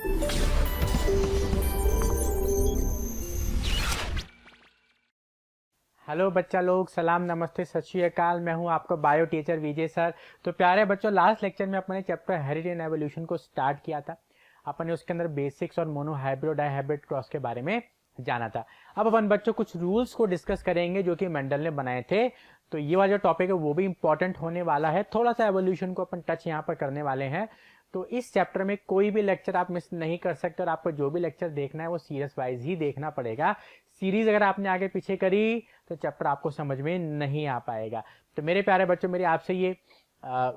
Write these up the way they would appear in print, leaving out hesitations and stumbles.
Hello बच्चा लोग, सलाम नमस्ते सत श्री अकाल। मैं हूं आपका बायो टीचर विजय सर। तो प्यारे बच्चों, लास्ट लेक्चर में अपने चैप्टर हेरिडिटी एंड एवोल्यूशन को स्टार्ट किया था। अपन उसके अंदर बेसिक्स और मोनो हाइब्रिड डाइहाइब्रिड क्रॉस के बारे में जाना था। अब अपन बच्चों कुछ रूल्स को डिस्कस करेंगे जो कि मेंडल ने बनाए थे। तो ये वाला जो टॉपिक है वो भी इंपॉर्टेंट होने वाला है। थोड़ा सा एवोल्यूशन को अपन टच यहाँ पर करने वाले हैं। तो इस चैप्टर में कोई भी लेक्चर आप मिस नहीं कर सकते और आपको जो भी लेक्चर देखना है वो सीरियस वाइज ही देखना पड़ेगा। सीरीज अगर आपने आगे पीछे करी तो चैप्टर आपको समझ में नहीं आ पाएगा। तो मेरे प्यारे बच्चों, मेरी आपसे ये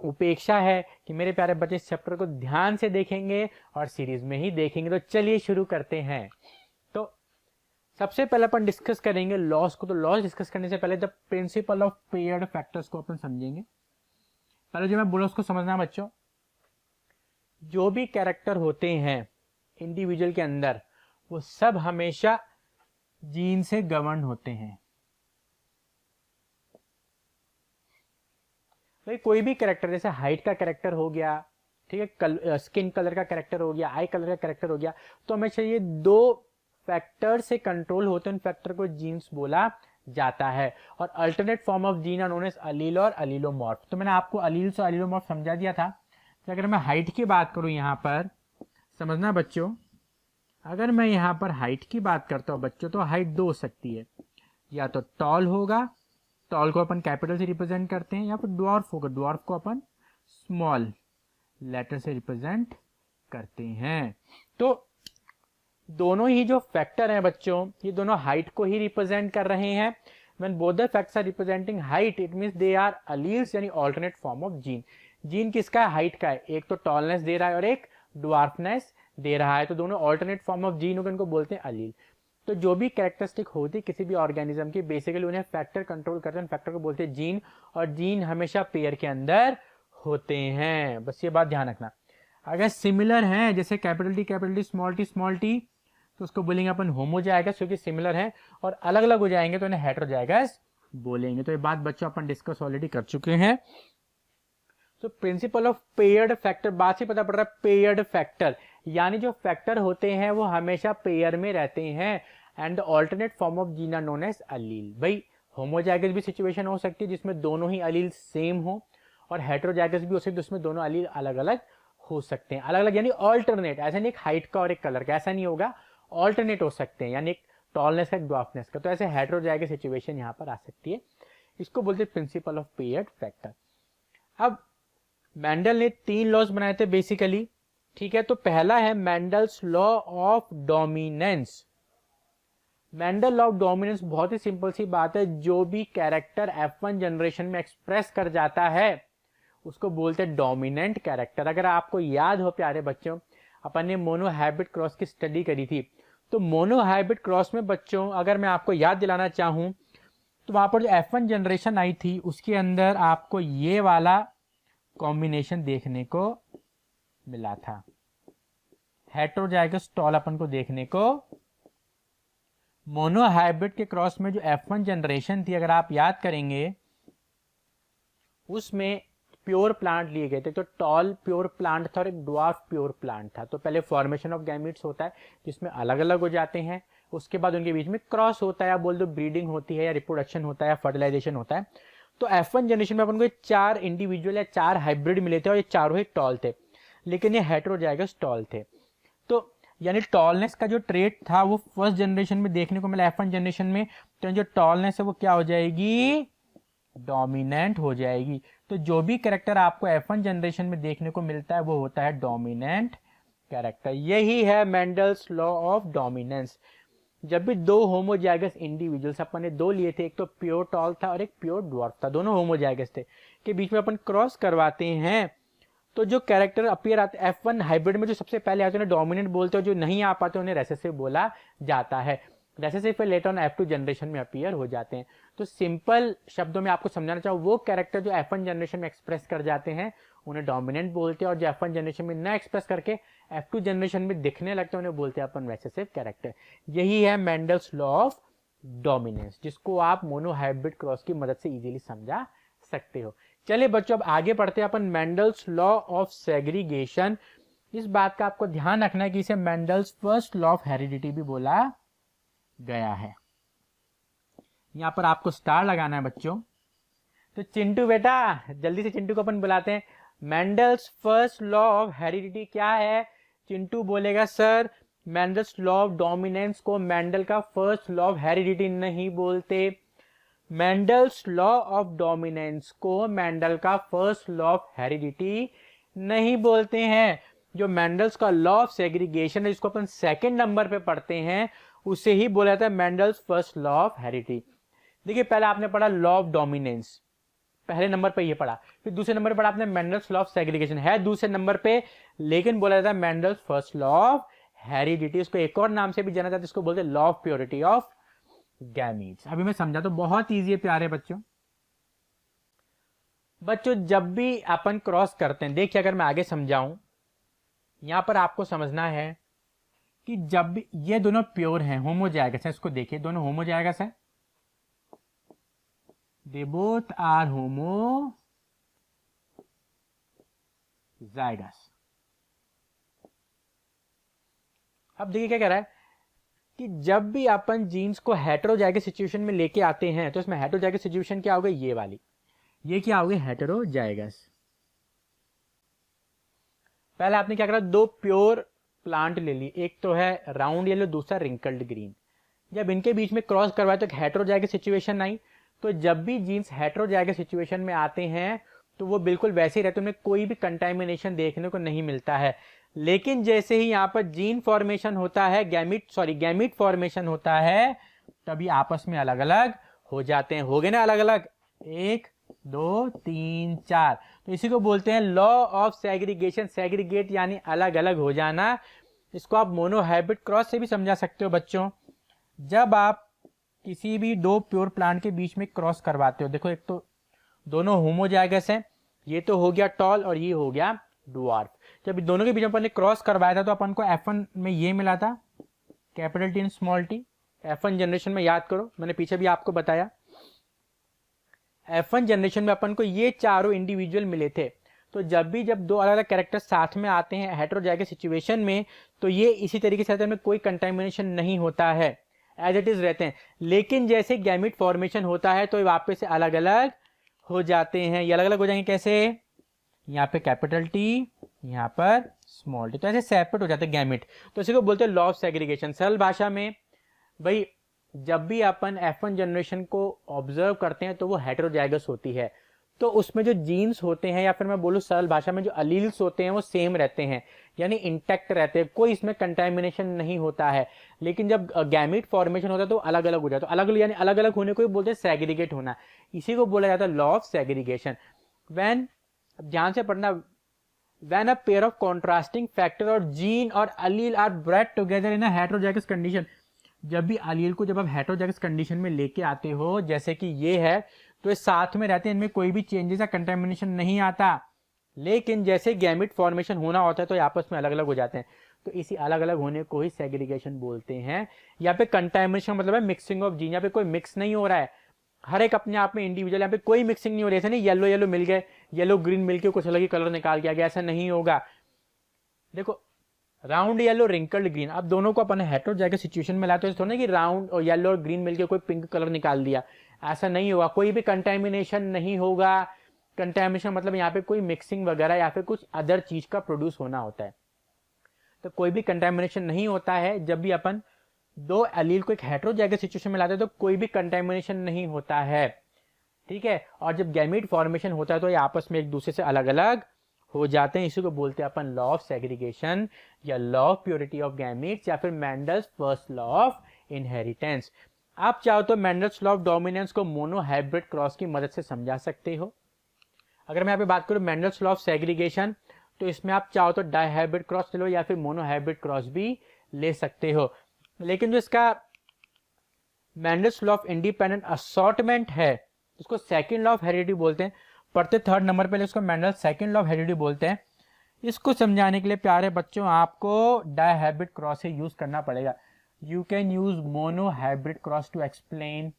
उपेक्षा है कि मेरे प्यारे बच्चे इस चैप्टर को ध्यान से देखेंगे और सीरीज में ही देखेंगे। तो चलिए शुरू करते हैं। तो सबसे पहले अपन डिस्कस करेंगे लॉस को। तो लॉस डिस्कस करने से पहले the principle of paired factors को अपन समझेंगे। पहले जो मैं बोला उसको समझना बच्चों। जो भी कैरेक्टर होते हैं इंडिविजुअल के अंदर वो सब हमेशा जीन से गवर्न होते हैं। भाई कोई भी कैरेक्टर, जैसे हाइट का कैरेक्टर हो गया, ठीक है, स्किन कलर का कैरेक्टर हो गया, आई कलर का कैरेक्टर हो गया, तो हमेशा ये दो फैक्टर से कंट्रोल होते हैं। उन फैक्टर को जीन्स बोला जाता है। और alternate form of gene are known as allele और अलीलोमॉर्फ। तो मैंने आपको अलील से अलीलोमॉर्फ समझा दिया था। तो अगर मैं हाइट की बात करूं यहां पर, समझना बच्चों, अगर मैं यहां पर हाइट की बात करता हूं बच्चों, तो हाइट दो हो सकती है। या तो टॉल होगा, टॉल को अपन कैपिटल से रिप्रेजेंट करते हैं, या फिर ड्वार्फ होगा, ड्वार्फ को अपन स्मॉल लेटर से रिप्रेजेंट करते हैं। तो दोनों ही जो फैक्टर हैं बच्चों, ये दोनों हाइट को ही रिप्रेजेंट कर रहे हैं। When both the facts are representing height, it means they are alleles, यानी alternate form of gene। Gene किसका है? हाइट का है। एक तो टॉलनेस दे रहा है और एक ड्वार्फनेस दे रहा है। तो दोनों ऑल्टरनेट फॉर्म ऑफ जीन होकर उनको बोलते हैं अलील। तो जो भी कैरेक्टरिस्टिक होती है किसी भी ऑर्गेनिज्म की, बेसिकली उन्हें फैक्टर कंट्रोल करते हैं। फैक्टर को बोलते हैं जीन, और जीन हमेशा पेयर के अंदर होते हैं। बस ये बात ध्यान रखना। अगर सिमिलर हैं, जैसे कैपिटल टी स्मॉल टी, तो उसको बोलेंगे अपन होमोजाइगस, क्योंकि सिमिलर है। और अलग अलग हो जाएंगे तो उन्हें हेटेरोजाइगस बोलेंगे। तो ये बात बच्चों अपन डिस्कस ऑलरेडी कर चुके हैं। तो प्रिंसिपल ऑफ पेयर्ड फैक्टर, बात से पता पड़ रहा है पेयर्ड फैक्टर, यानी जो फैक्टर होते हैं वो हमेशा पेयर में रहते हैं। And alternate form of gene are known as allele. भाई होमोजाइगस भी सिचुएशन हो सकती है जिसमें दोनों ही अलील सेम हो, और हेटेरोजाइगस भी हो सकती है जिसमें दोनों अलील अलग अलग हो सकते हैं। अलग अलग यानी ऑल्टरनेट, ऐसा नहीं एक हाइट का और एक कलर का, ऐसा नहीं होगा। ऑल्टरनेट हो सकते हैं, यानी एक टॉलनेस का एक ड्वार्फनेस का। तो ऐसे हेटेरोजाइगस सिचुएशन यहाँ पर आ सकती है। इसको बोलते हैं प्रिंसिपल ऑफ पेयर्ड फैक्टर। अब मेंडल ने 3 लॉज बनाए थे बेसिकली, ठीक है। तो पहला है Mendel's law of dominance. Mendel law of dominance बहुत ही सिंपल सी बात है। जो भी कैरेक्टर F1 जनरेशन में एक्सप्रेस कर जाता है उसको बोलते हैं डोमिनेंट कैरेक्टर। अगर आपको याद हो प्यारे बच्चों, अपन ने मोनो हाइब्रिड क्रॉस की स्टडी करी थी। तो मोनो हाइब्रिड क्रॉस में बच्चों, अगर मैं आपको याद दिलाना चाहूं, तो वहां पर जो F1 जनरेशन आई थी उसके अंदर आपको ये वाला कॉम्बिनेशन देखने को मिला था। हेटेरोजाइगस टॉल अपन को देखने को। मोनो हाइब्रिड के क्रॉस में जो F1 जनरेशन थी, अगर आप याद करेंगे, उसमें प्योर प्लांट लिए गए थे। तो टॉल प्योर प्लांट था और एक ड्वार्फ प्योर प्लांट था। तो पहले फॉर्मेशन ऑफ गैमीट्स होता है जिसमें अलग अलग हो जाते हैं, उसके बाद उनके बीच में क्रॉस होता है, या बोल दो ब्रीडिंग होती है, या रिप्रोडक्शन होता है, या फर्टिलाइजेशन होता है। तो F1 जनरेशन में अपन को 4 इंडिविजुअल या 4 हाइब्रिड मिले थे, और ये चारों ही टॉल थे, लेकिन ये हेटेरोजाइगस टॉल थे। तो यानी टॉलनेस का जो ट्रेट था वो फर्स्ट जनरेशन में देखने को मिला F1 जनरेशन में। तो जो टॉलनेस है वो क्या हो जाएगी? डोमिनेंट हो जाएगी। तो जो भी कैरेक्टर आपको F1 जनरेशन में देखने को मिलता है वो होता है डोमिनेंट कैरेक्टर। यही है मेंडल्स लॉ ऑफ डोमिनेंस। जब भी दो होमोजाइगस इंडिविजुअल्स, अपन ने 2 लिए थे, एक तो प्योर टॉल था और एक प्योर ड्वार्फ था, दोनों होमोजाइगस थे, के बीच में अपन क्रॉस करवाते हैं, तो जो कैरेक्टर अपीयर आते हैं F1 हाइब्रिड में, जो सबसे पहले आते हैं उन्हें डोमिनेंट बोलते हैं, जो नहीं आ पाते उन्हें रेसेसिव बोला जाता है। रेसेसिव फिर लेटर ऑन F2 जनरेशन में अपीयर हो जाते हैं। तो सिंपल शब्दों में आपको समझाना चाहूँ, वो कैरेक्टर जो F1 जनरेशन में एक्सप्रेस कर जाते हैं उन्हें डोमिनेंट बोलते हैं, और जो F1 जनरेशन में न एक्सप्रेस करके F2 जनरेशन में दिखने लगते हैं उन्हें बोलते हैं अपन रेसेसिव कैरेक्टर। यही है मेंडल्स लॉ ऑफ डोमिनेंस, जिसको आप मोनो हाइब्रिड क्रॉस की मदद से इजीली समझा सकते हो। चलिए बच्चों अब आगे पढ़ते हैं अपन मेंडल्स लॉ ऑफ सेग्रीगेशन। इस बात का आपको ध्यान रखना है कि इसे Mendel's first law of heredity भी बोला गया है। यहां पर आपको स्टार लगाना है बच्चों। तो चिंटू बेटा, जल्दी से चिंटू को अपन बुलाते हैं। Mendel's first law of heredity क्या है? चिंटू बोलेगा sir Mendel's law of dominance को मेंडल का फर्स्ट लॉ ऑफ हेरिडिटी नहीं बोलते। मेंडल्स लॉ ऑफ डोमिनेंस को मेंडल का फर्स्ट लॉ ऑफ हेरिडिटी नहीं बोलते हैं। जो मेंडल्स का लॉ ऑफ सेग्रीगेशन है, जिसको अपन सेकंड नंबर पे पढ़ते हैं, उसे ही बोला जाता है Mendel's first law of heredity. देखिए, पहले आपने पढ़ा लॉ ऑफ डोमिनेंस, पहले नंबर पे ये पढ़ा। फिर दूसरे नंबर पर आपने मेंडल्स लॉ ऑफ सेग्रीगेशन है दूसरे नंबर पे, लेकिन बोला जाता है Mendel's first law of heredity. इसको एक और नाम से भी जाना जाता है, इसको बोलते हैं law of purity of gametes. अभी मैं समझा तो बहुत ईजी है प्यारे बच्चों। बच्चों जब भी अपन क्रॉस करते हैं, देखिए अगर मैं आगे समझाऊं, यहां पर आपको समझना है कि जब भी ये दोनों प्योर हैं, होमोजाइगस है, इसको देखिए दोनों होमोजाइगस है, they both are homozygous। अब देखिए क्या कह रहा है कि जब भी अपन जीन्स को हेटेरोजाइगस सिचुएशन में लेके आते हैं, तो इसमें हेटेरोजाइगस सिचुएशन क्या हो गई? ये वाली, ये क्या हो गई? हेटेरोजाइगस। पहले आपने क्या करा? दो प्योर प्लांट ले ली, एक तो है राउंड येलो, दूसरा रिंकल्ड ग्रीन। जब इनके बीच में क्रॉस करवाए तो हेटेरोजाइगस सिचुएशन आई। तो जब भी जीन्स हेटेरोजाइगस सिचुएशन में आते हैं तो वो बिल्कुल वैसे ही रहते हैं, उनमें कोई भी कंटामिनेशन देखने को नहीं मिलता है। लेकिन जैसे ही यहाँ पर जीन फॉर्मेशन होता है, गैमीट फॉर्मेशन होता है, तभी आपस में अलग अलग हो जाते हैं। हो गए ना अलग अलग? 1 2 3 4। तो इसी को बोलते हैं लॉ ऑफ सेग्रीगेशन। सेग्रीगेट यानी अलग अलग हो जाना। इसको आप मोनोहाइब्रिड क्रॉस से भी समझा सकते हो बच्चों। जब आप किसी भी दो प्योर प्लांट के बीच में क्रॉस करवाते हो, देखो एक तो दोनों होमोजाइगस हैं, ये तो हो गया टॉल और ये हो गया ड्वार्फ। जब दोनों के बीच में अपन ने क्रॉस करवाया था तो अपन को F1 में ये मिला था, capital T and small T. F1 generation में याद करो, मैंने पीछे भी आपको बताया, F1 जनरेशन में अपन को ये चारों इंडिविजुअल मिले थे। तो जब दो अलग अलग कैरेक्टर साथ में आते हैं हेटेरोजाइगस सिचुएशन में, तो ये इसी तरीके से में कोई कंटामिनेशन नहीं होता है, एज इट इज रहते हैं। लेकिन जैसे गैमीट फॉर्मेशन होता है तो वापस से अलग अलग हो जाते हैं। ये अलग अलग हो जाएंगे कैसे? यहाँ पे कैपिटल टी, यहाँ पर स्मॉल टी, तो ऐसे सेपरेट हो जाते हैं गैमीट। तो इसी को बोलते हैं लॉ ऑफ सेग्रीगेशन। सरल भाषा में भाई, जब भी अपन F1 जनरेशन को ऑब्जर्व करते हैं तो वो हेटेरोजाइगस होती है, तो उसमें जो जीन्स होते हैं, या फिर मैं बोलूँ सरल भाषा में जो अलील्स होते हैं, वो सेम रहते हैं, यानी इंटैक्ट रहते हैं, कोई इसमें कंटामिनेशन नहीं होता है। लेकिन जब गैमीट फॉर्मेशन होता है तो अलग अलग हो जाता है। अलग अलग यानी अलग अलग होने को ही बोलते हैं सेग्रीगेट होना। इसी को बोला जाता है लॉ ऑफ सेग्रीगेशन। व्हेन, ध्यान से पढ़ना, when a pair of contrasting factor और जीन और allele are bred together in a heterozygous condition. जब भी अलील को जब आप हेटेरोजाइगस कंडीशन में लेके आते हो, जैसे कि ये है, तो ये साथ में रहते हैं, इनमें कोई भी चेंजेस या कंटामिनेशन नहीं आता। लेकिन जैसे गैमीट फॉर्मेशन होना होता है तो आपस में अलग अलग हो जाते हैं। तो इसी अलग अलग होने को ही सेग्रीगेशन बोलते हैं। यहाँ पे कंटामिनेशन मतलब है मिक्सिंग ऑफ जीन। यहाँ पे कोई मिक्स नहीं हो रहा है, हर एक अपने आप में इंडिविजुअल, यहाँ पे कोई मिक्सिंग नहीं हो रही है। ऐसा नहीं येलो येलो मिल गए, येलो ग्रीन मिलके कुछ अलग ही कलर निकाल के आ गया, ऐसा नहीं होगा। देखो राउंड येलो, रिंकल्ड ग्रीन, अब दोनों को अपन हेटेरोजाइगस सिचुएशन में लाते हैं, थोड़ा ना कि राउंड और येलो और ग्रीन मिलके कोई पिंक कलर निकाल दिया, ऐसा नहीं होगा। कोई भी कंटामिनेशन नहीं होगा। कंटामिनेशन मतलब यहाँ पे कोई मिक्सिंग वगैरह या फिर कुछ अदर चीज का प्रोड्यूस होना होता है, तो कोई भी कंटामिनेशन नहीं होता है। जब भी अपन दो एलील को एक हेटेरोजाइगस सिचुएशन में लाते हैं तो कोई भी कंटामिनेशन नहीं होता है, ठीक है। और जब गैमीट फॉर्मेशन होता है तो ये आपस में एक दूसरे से अलग अलग हो जाते हैं। इसी को बोलते हैं अपन लॉ ऑफ सेग्रीगेशन या law of purity of gametes, या फिर Mendel's first law of inheritance. आप चाहो तो मेंडल्स लॉ ऑफ डोमिनेंस को मोनोहाइब्रिड क्रॉस की मदद से समझा सकते हो। अगर मैं यहाँ पे बात करूँ मेंडल्स लॉ ऑफ सेग्रीगेशन, तो इसमें आप चाहो तो डाइहाइब्रिड क्रॉस ले लो या फिर मोनोहाइब्रिड क्रॉस भी ले सकते हो। लेकिन जो इसका Mendel's law of independent assortment है, उसको सेकंड लॉ ऑफ हेरिडिटी बोलते हैं। पढ़ते थर्ड नंबर पे इसको Mendel's second law of heredity बोलते हैं। इसको समझाने के लिए प्यारे बच्चों आपको डाइहाइब्रिड क्रॉस ही यूज करना पड़ेगा। You can use monohybrid cross to explain.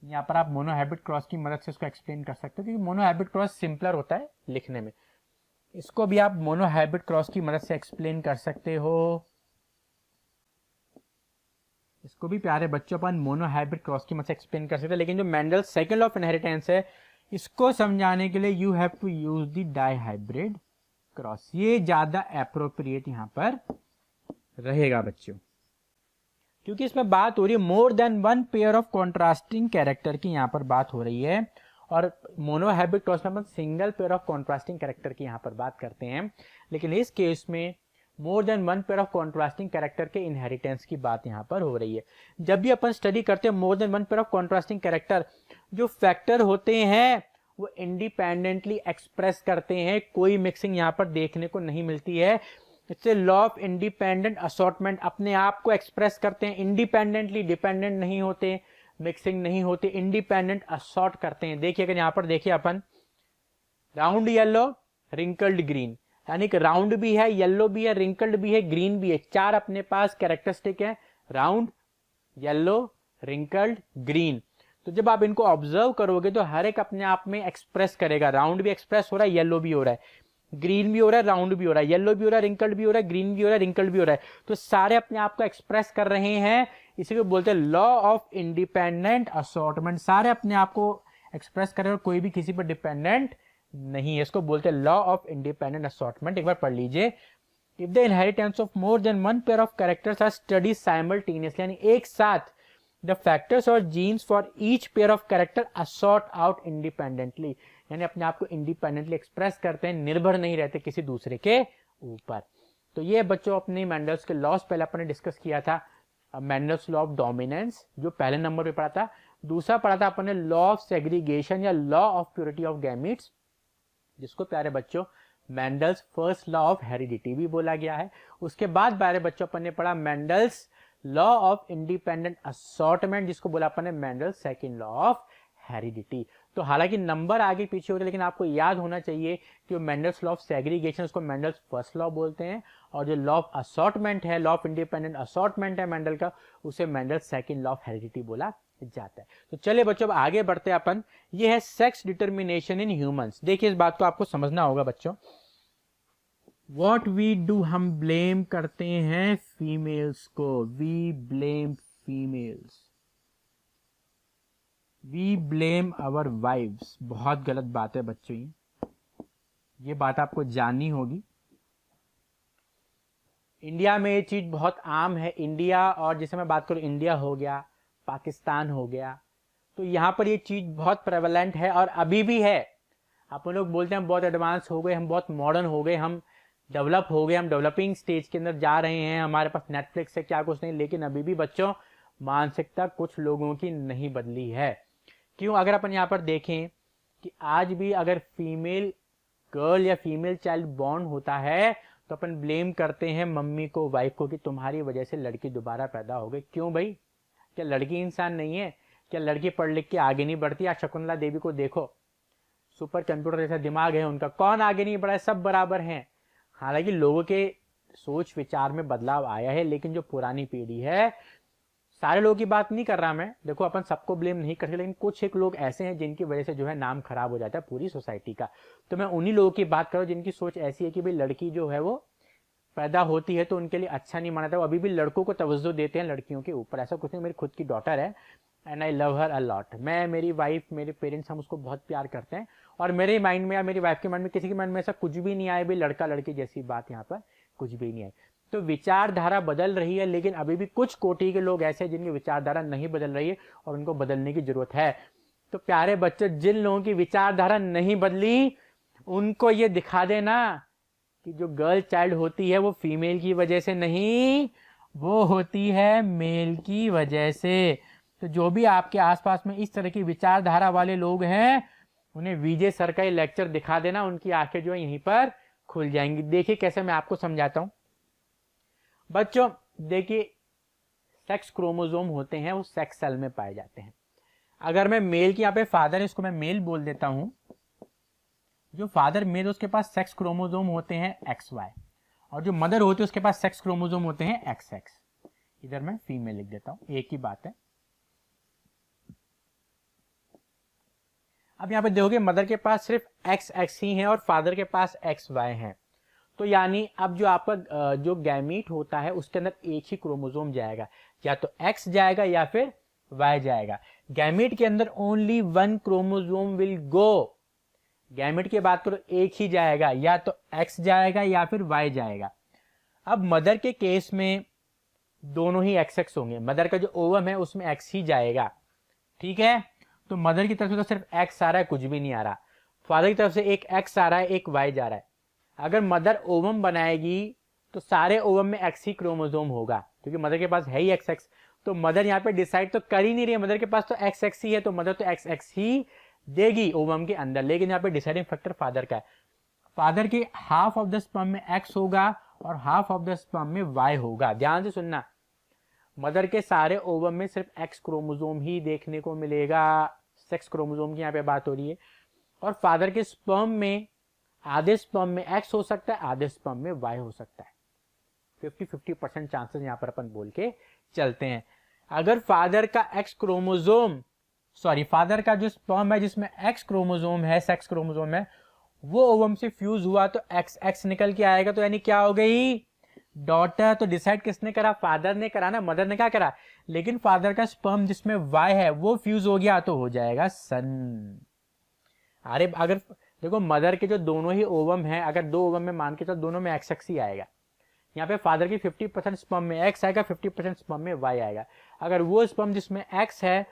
यहाँ पर आप मोनोहाइब्रिड क्रॉस की मदद से इसको एक्सप्लेन कर सकते हो, क्योंकि मोनोहाइब्रिड क्रॉस सिंपलर होता है लिखने में। इसको भी आप मोनोहाइब्रिड क्रॉस की मदद से एक्सप्लेन कर सकते हो। इसको भी प्यारे बच्चों अपन मोनोहाइब्रिड क्रॉस की मदद से एक्सप्लेन कर सकते हैं, लेकिन जो Mendel's second law of inheritance है इसको समझाने के लिए you have to use the dihybrid cross. ये ज्यादा अप्रोप्रिएट यहां पर रहेगा बच्चों, क्योंकि इसमें बात हो रही है मोर than one pair of contrasting character की यहाँ पर बात हो रही है, और मोनोहाइब्रिड क्रॉस में अपन single pair of contrasting character की यहाँ पर बात करते हैं। लेकिन इस केस में मोर than one pair of contrasting character के इनहेरिटेंस की बात यहाँ पर हो रही है। जब भी अपन स्टडी करते हैं मोर than one pair of contrasting character, जो फैक्टर होते हैं वो इंडिपेंडेंटली एक्सप्रेस करते हैं, कोई मिक्सिंग यहाँ पर देखने को नहीं मिलती है। इससे लॉ ऑफ इंडिपेंडेंट असॉर्टमेंट, अपने आप को एक्सप्रेस करते हैं इंडिपेंडेंटली, डिपेंडेंट नहीं होते, मिक्सिंग नहीं होती, इंडिपेंडेंट असॉर्ट करते हैं। देखिए अगर यहां पर देखिए अपन, राउंड येलो रिंकल्ड ग्रीन, यानी कि राउंड भी है, येलो भी है, रिंकल्ड भी है, ग्रीन भी है, चार अपने पास कैरेक्टरिस्टिक है, राउंड, येलो, रिंकल्ड, ग्रीन। तो जब आप इनको ऑब्जर्व करोगे तो हर एक अपने आप में एक्सप्रेस करेगा, राउंड भी एक्सप्रेस हो रहा है, येलो भी हो रहा है, ग्रीन भी हो रहा है, राउंड भी हो रहा है, येलो भी हो रहा है, रिंकल्ड भी हो रहा है, ग्रीन भी हो रहा है, रिंकल्ड भी हो रहा है। तो सारे अपने आप को एक्सप्रेस कर रहे हैं, इसी को बोलते हैं लॉ ऑफ इंडिपेंडेंट असॉर्टमेंट। सारे अपने आप को एक्सप्रेस कर रहे हैं और कोई भी किसी पर डिपेंडेंट नहीं है, इसको बोलते हैं लॉ ऑफ इंडिपेंडेंट असॉर्टमेंट। एक बार पढ़ लीजिए, if the inheritance of more than one pair of characters are studied simultaneously, यानी एक साथ द फैक्टर्स और genes for each pair of character assort out independently, यानी अपने आप को इंडिपेंडेंटली एक्सप्रेस करते हैं, निर्भर नहीं रहते किसी दूसरे के ऊपर। तो ये बच्चों अपने मेंडल्स के लॉस पहले अपने डिस्कस किया था, मेंडल्स लॉ ऑफ डोमिनेंस जो पहले नंबर पे पढ़ा था, दूसरा पढ़ा था अपने लॉ ऑफ सेग्रीगेशन या law of purity of gametes, जिसको प्यारे बच्चों Mendel's first law of heredity भी बोला गया है। उसके बाद प्यारे बच्चों अपन ने पढ़ा Mendel's law of independent assortment, जिसको बोला अपन ने Mendel's second law of heredity. तो हालांकि नंबर आगे पीछे हो रहे, लेकिन आपको याद होना चाहिए कि मेंडल्स लॉ ऑफ सेग्रीगेशन उसको मेंडल्स फर्स्ट लॉ बोलते हैं, और जो लॉ ऑफ असॉर्टमेंट है, लॉ ऑफ इंडिपेंडेंट असॉर्टमेंट है मेंडल का, उसे Mendel's second law of heredity बोला जाता है। तो चलिए बच्चों अब आगे बढ़ते हैं अपन। ये है सेक्स डिटर्मिनेशन इन ह्यूमंस। देखिए इस बात को आपको समझना होगा बच्चों। व्हाट वी डू, हम ब्लेम करते हैं फीमेल्स को, we blame females, we blame our wives. बहुत गलत बात है बच्चों, ये बात आपको जाननी होगी। इंडिया में ये चीज बहुत आम है, इंडिया, और जैसे मैं बात करूं इंडिया हो गया, पाकिस्तान हो गया, तो यहाँ पर ये चीज बहुत प्रेवलेंट है और अभी भी है। अपन लोग बोलते हैं हम बहुत एडवांस हो गए, हम बहुत मॉडर्न हो गए, हम डेवलप हो गए, हम डेवलपिंग स्टेज के अंदर जा रहे हैं, हमारे पास नेटफ्लिक्स है, क्या कुछ नहीं, लेकिन अभी भी बच्चों मानसिकता कुछ लोगों की नहीं बदली है। क्यों? अगर अपन यहाँ पर देखें कि आज भी अगर फीमेल गर्ल या फीमेल चाइल्ड बॉर्न होता है तो अपन ब्लेम करते हैं मम्मी को, वाइफ को, कि तुम्हारी वजह से लड़की दोबारा पैदा हो गई। क्यों भाई? क्या लड़की इंसान नहीं है? क्या लड़की पढ़ लिख के आगे नहीं बढ़ती? आज शकुंतला देवी को देखो, सुपर कंप्यूटर जैसा दिमाग है उनका, कौन आगे नहीं बढ़ा है? सब बराबर हैं। हालांकि लोगों के सोच विचार में बदलाव आया है, लेकिन जो पुरानी पीढ़ी है, सारे लोगों की बात नहीं कर रहा मैं, देखो अपन सबको ब्लेम नहीं करते, लेकिन कुछ एक लोग ऐसे हैं जिनकी वजह से जो है नाम खराब हो जाता है पूरी सोसाइटी का। तो मैं उन्हीं लोगों की बात कर रहा हूं जिनकी सोच ऐसी है कि भाई लड़की जो है वो पैदा होती है तो उनके लिए अच्छा नहीं माना था, वो अभी भी लड़कों को तवज्जो देते हैं लड़कियों के ऊपर। ऐसा कुछ नहीं, मेरी खुद की डॉटर है and I love her a lot. मैं, मेरी वाइफ, मेरे पेरेंट्स, हम उसको बहुत प्यार करते हैं, और मेरे माइंड में या मेरी वाइफ के माइंड में, किसी के माइंड में ऐसा कुछ भी नहीं आया भाई लड़का लड़की जैसी बात यहाँ पर कुछ भी नहीं आई। तो विचारधारा बदल रही है, लेकिन अभी भी कुछ कोटि के लोग ऐसे हैं जिनकी विचारधारा नहीं बदल रही है और उनको बदलने की जरूरत है। तो प्यारे बच्चों, जिन लोगों की विचारधारा नहीं बदली उनको ये दिखा देना कि जो गर्ल चाइल्ड होती है वो फीमेल की वजह से नहीं, वो होती है मेल की वजह से। तो जो भी आपके आसपास में इस तरह की विचारधारा वाले लोग हैं, उन्हें विजय सर का लेक्चर दिखा देना, उनकी आंखें जो है यहीं पर खुल जाएंगी। देखिए कैसे मैं आपको समझाता हूं बच्चों। देखिए, सेक्स क्रोमोसोम होते हैं, वो सेक्स सेल में पाए जाते हैं। अगर मैं मेल की, यहाँ पे फादर है, इसको मैं मेल बोल देता हूं, जो फादर मेल उसके पास सेक्स क्रोमोसोम होते हैं XY, और जो मदर होती है उसके पास सेक्स क्रोमोसोम होते हैं XX। इधर मैं फीमेल लिख देता हूं, एक ही बात है। अब यहाँ पे देखोगे मदर के पास सिर्फ XX ही है और फादर के पास XY है, तो यानी अब जो आपका जो गैमीट होता है उसके अंदर एक ही क्रोमोसोम जाएगा, या तो X जाएगा या फिर Y जाएगा। गैमीट के अंदर only one chromosome will go. Gamete की बात करो एक ही जाएगा, या तो X जाएगा या फिर Y जाएगा। अब मदर के केस में दोनों ही XX होंगे, मदर का जो ओवम है उसमें X ही जाएगा, ठीक है। तो मदर की तरफ से तो सिर्फ X आ रहा है, कुछ भी नहीं आ रहा। फादर की तरफ से एक X आ रहा है, एक Y जा रहा है। अगर मदर ओवम बनाएगी तो सारे ओवम में X ही क्रोमोसोम होगा, क्योंकि मदर के पास है ही XX। तो मदर यहाँ पे डिसाइड तो कर ही नहीं रही है, मदर के पास तो XX ही है, तो मदर तो XX ही देगी ओवम के अंदर। लेकिन यहाँ पे डिसाइडिंग फैक्टर फादर का है। फादर के हाफ ऑफ द स्पर्म में X होगा और हाफ ऑफ द स्पर्म में Y होगा। ध्यान से सुनना, मदर के सारे ओवम में सिर्फ X क्रोमोसोम ही देखने को मिलेगा, सेक्स क्रोमोसोम की यहाँ पे बात हो रही है। और फादर के स्पर्म में आधे स्पर्म में X हो सकता है, आधे स्पर्म में Y हो सकता है। 50-50% चांसेस यहाँ पर अपन बोल के चलते हैं। अगर फादर का X क्रोमोसोम, सॉरी फादर का जो स्पर्म है जिसमें X क्रोमोसोम है, सेक्स क्रोमोसोम है, वो ओवम से फ्यूज हुआ तो XX निकल के आएगा, तो यानी क्या हो गई, डॉटर। तो डिसाइड किसने करा, फादर ने करा ना, मदर ने क्या करा। लेकिन फादर का स्पर्म जिसमें Y है वो फ्यूज हो गया तो हो जाएगा सन। अरे अगर देखो मदर के जो दोनों ही ओवम है, अगर दो ओवम में मान के चलो दोनों में XX ही आएगा। यहाँ पे फादर की 50% स्पर्म में X आएगा, 50% स्पर्म में Y आएगा। अगर वो स्पर्म जिसमें X है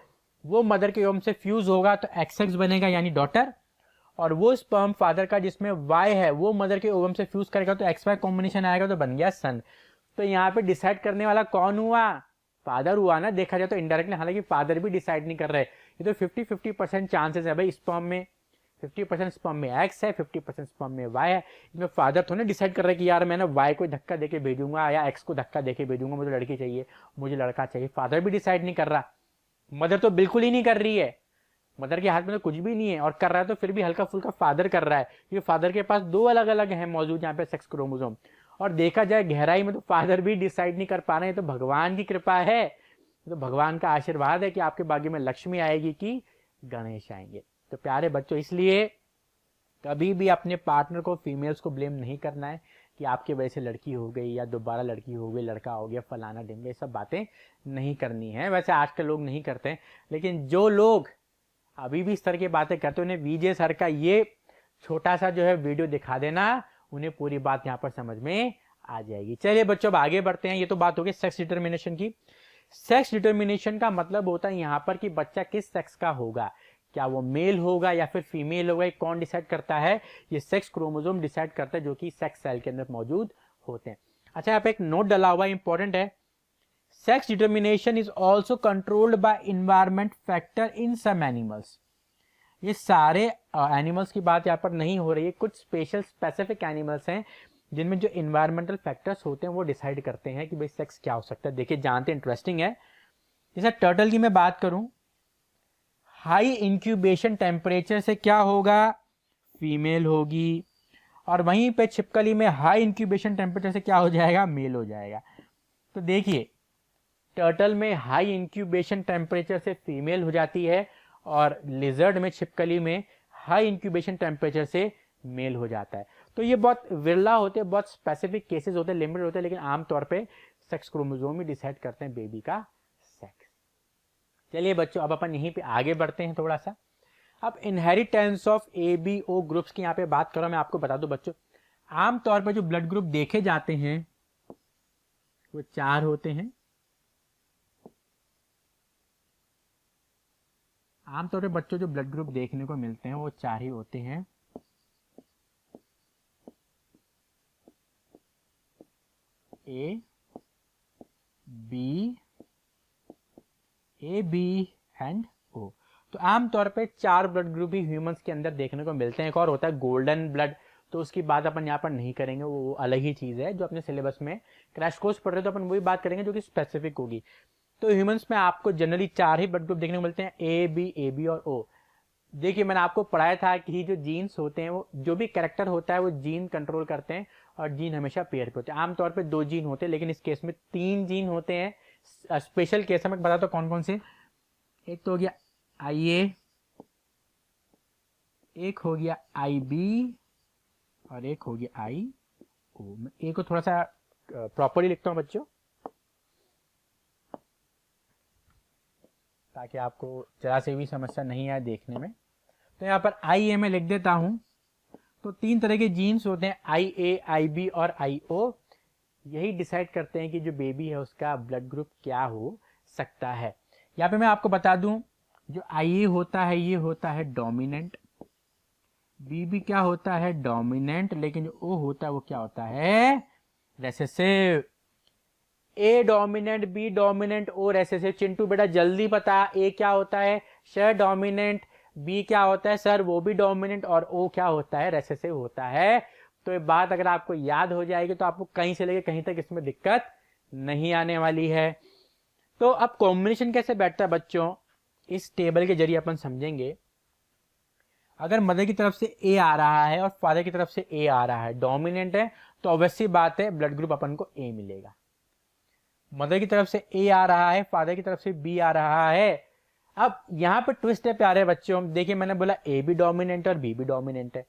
वो मदर के ओवम से फ्यूज होगा तो XX बनेगा यानी डॉटर, और वो स्पर्म फादर का जिसमें Y है वो मदर के ओवम से फ्यूज करेगा तो XY कॉम्बिनेशन आएगा तो बन गया सन। तो यहाँ पे डिसाइड करने वाला कौन हुआ, फादर हुआ ना, देखा जाए तो इनडायरेक्टली। हालांकि फादर भी डिसाइड नहीं कर रहे, ये तो 50-50% चांसेस है भाई। स्पर्म में 50% स्पर्म में X है, 50% स्पर्म में Y है। इसमें फादर थोड़ा डिसाइड कर रहे कि यार मैं ना Y को धक्का देके भेजूंगा या X को धक्का देके भेजूंगा, मुझे लड़की चाहिए, मुझे लड़का चाहिए। फादर भी डिसाइड नहीं कर रहा, मदर तो बिल्कुल ही नहीं कर रही है। मदर के हाथ में तो कुछ भी नहीं है, और कर रहा है तो फिर भी हल्का फुल्का फादर कर रहा है, क्योंकि फादर के पास दो अलग अलग हैं मौजूद यहाँ पे सेक्स क्रोमोसोम। और देखा जाए गहराई में तो फादर भी डिसाइड नहीं कर पा रहे हैं। तो भगवान की कृपा है, तो भगवान का आशीर्वाद है कि आपके भाग्य में लक्ष्मी आएगी कि गणेश आएंगे। तो प्यारे बच्चों, इसलिए कभी भी अपने पार्टनर को, फीमेल्स को ब्लेम नहीं करना है कि आपकी वजह से लड़की हो गई या दोबारा लड़की हो गई, लड़का हो गया, फलाना ढिंगे, ये सब बातें नहीं करनी है। वैसे आजकल लोग नहीं करते हैं, लेकिन जो लोग अभी भी इस तरह की बातें करते हैं उन्हें विजय सर का ये छोटा सा जो है वीडियो दिखा देना, उन्हें पूरी बात यहाँ पर समझ में आ जाएगी। चलिए बच्चों अब आगे बढ़ते हैं। ये तो बात होगी सेक्स डिटर्मिनेशन की। सेक्स डिटर्मिनेशन का मतलब होता है यहाँ पर कि बच्चा किस सेक्स का होगा, क्या वो मेल होगा या फिर फीमेल होगा, ये कौन डिसाइड करता है, ये सेक्स क्रोमोसोम डिसाइड करता है जो कि सेक्स सेल के अंदर मौजूद होते हैं। अच्छा यहाँ पे एक नोट डाला हुआ है, इंपॉर्टेंट है। Sex determination is also controlled by environment factor in some animals. ये सारे एनिमल्स की बात यहाँ पर नहीं हो रही है, कुछ स्पेशल स्पेसिफिक एनिमल्स हैं जिनमें जो इन्वायरमेंटल फैक्टर्स होते हैं वो डिसाइड करते हैं कि भाई सेक्स क्या हो सकता है। देखिए जानते, इंटरेस्टिंग है। जैसे टर्टल की मैं बात करूं, हाई इंक्यूबेशन टेम्परेचर से क्या होगा, फीमेल होगी। और वहीं पे छिपकली में हाई इंक्यूबेशन टेम्परेचर से क्या हो जाएगा, मेल हो जाएगा। तो देखिए टर्टल में हाई इंक्यूबेशन टेम्परेचर से फीमेल हो जाती है, और लिजर्ड में, छिपकली में हाई इंक्यूबेशन टेम्परेचर से मेल हो जाता है। तो ये बहुत विरला होते हैं, बहुत स्पेसिफिक केसेस होते हैं, लिमिटेड होते हैं, लेकिन आमतौर पे सेक्स क्रोमोसोम ही डिसाइड करते हैं बेबी का सेक्स। चलिए बच्चों अब अपन यहीं पे आगे बढ़ते हैं थोड़ा सा। अब इनहेरिटेंस ऑफ ABO ग्रुप्स की यहाँ पे बात करो। मैं आपको बता दूं बच्चों, आमतौर पर जो ब्लड ग्रुप देखे जाते हैं वो 4 होते हैं। आमतौर पे बच्चों जो ब्लड ग्रुप देखने को मिलते हैं वो 4 ही होते हैं। AB and O। तो आमतौर पे 4 ब्लड ग्रुप ही ह्यूमंस के अंदर देखने को मिलते हैं। एक और होता है गोल्डन ब्लड, तो उसकी बात अपन यहाँ पर नहीं करेंगे, वो अलग ही चीज़ है जो अपने सिलेबस में क्रैश कोर्स पढ़ रहे, तो अपन वही बात करेंगे जो कि स्पेसिफिक होगी। तो ह्यूमंस में आपको जनरली 4 ही ब्लड ग्रुप देखने को मिलते हैं, AB और O। देखिए मैंने आपको पढ़ाया था कि जो जीन्स होते हैं, वो जो भी कैरेक्टर होता है वो जीन कंट्रोल करते हैं, और जीन हमेशा पेयर पे होते हैं। आमतौर पे 2 जीन होते हैं, लेकिन इस केस में 3 जीन होते हैं। स्पेशल केस में बताता हूँ कौन कौन से। एक तो हो गया IA, एक हो गया आई बी और एक हो गया आई ओ। मैं ए को थोड़ा सा प्रॉपरली लिखता हूं बच्चों, ताकि आपको जरा से भी समस्या नहीं आए देखने में। तो यहाँ पर आई ए में लिख देता हूं। तो 3 तरह के जीन्स होते हैं, आई ए, आई बी और आई ओ। यही डिसाइड करते हैं कि जो बेबी है उसका ब्लड ग्रुप क्या हो सकता है। यहाँ पे मैं आपको बता दूं, जो आई ए होता है ये होता है डोमिनेंट, बी भी क्या होता है डोमिनेंट, लेकिन जो ओ होता है वो क्या होता है रेसेसिव। ए डोमिनेंट, बी डोमिनेंट, ओ रेसेसिव। चिंटू बेटा जल्दी बता, ए क्या होता है सर डोमिनेंट, बी क्या होता है सर वो भी डोमिनेंट, और ओ क्या होता है रेसेसिव होता है। तो ये बात अगर आपको याद हो जाएगी तो आपको कहीं से लेके कहीं तक इसमें दिक्कत नहीं आने वाली है। तो अब कॉम्बिनेशन कैसे बैठता है बच्चों, इस टेबल के जरिए अपन समझेंगे। अगर मदर की तरफ से ए आ रहा है और फादर की तरफ से ए आ रहा है, डोमिनेंट है, तो ऑब्वियसली बात है ब्लड ग्रुप अपन को ए मिलेगा। मदर की तरफ से ए आ रहा है, फादर की तरफ से बी आ रहा है। अब यहाँ पर ट्विस्ट है प्यारे बच्चों, देखिए मैंने बोला ए भी डोमिनेंट है और बी भी डोमिनेंट है।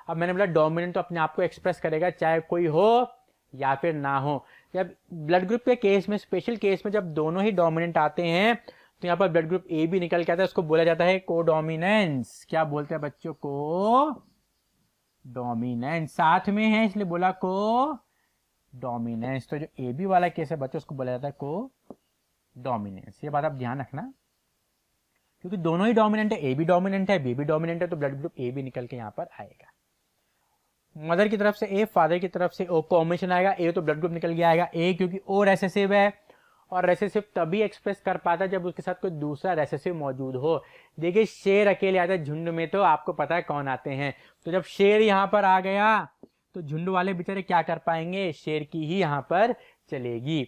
अब मैंने बोला डोमिनेंट तो अपने आप को एक्सप्रेस करेगा चाहे कोई हो या फिर ना हो। जब ब्लड ग्रुप के केस में, स्पेशल केस में जब दोनों ही डोमिनेंट आते हैं तो यहाँ पर ब्लड ग्रुप ए भी निकल के आता है, उसको बोला जाता है कोडोमिनेंस। क्या बोलते हैं बच्चों को डोमिनेंस, साथ में है इसलिए बोला को डोमिनेंस। तो जो ए बी वाला केस है बच्चों उसको बोला जाता है को डोमिनेंस। ये बात आप ध्यान रखना, क्योंकि दोनों ही डोमिनेंट है, ए भी डोमिनेंट है बी भी डोमिनेंट है, तो ब्लड ग्रुप ए भी निकल के यहाँ पर आएगा। मदर की तरफ से ए, फादर की तरफ से ओ, कॉम्बिनेशन आएगा ए तो ब्लड ग्रुप निकल के आएगा ए, क्योंकि ओ रेसेसिव है, और रेसेसिव तभी एक्सप्रेस कर पाता है जब उसके साथ कोई दूसरा रेसेसिव मौजूद हो। देखिए शेर अकेले आता है, झुंड में तो आपको पता है कौन आते हैं। तो जब शेर यहाँ पर आ गया तो झुंड वाले बेचारे क्या कर पाएंगे, शेर की ही यहाँ पर चलेगी।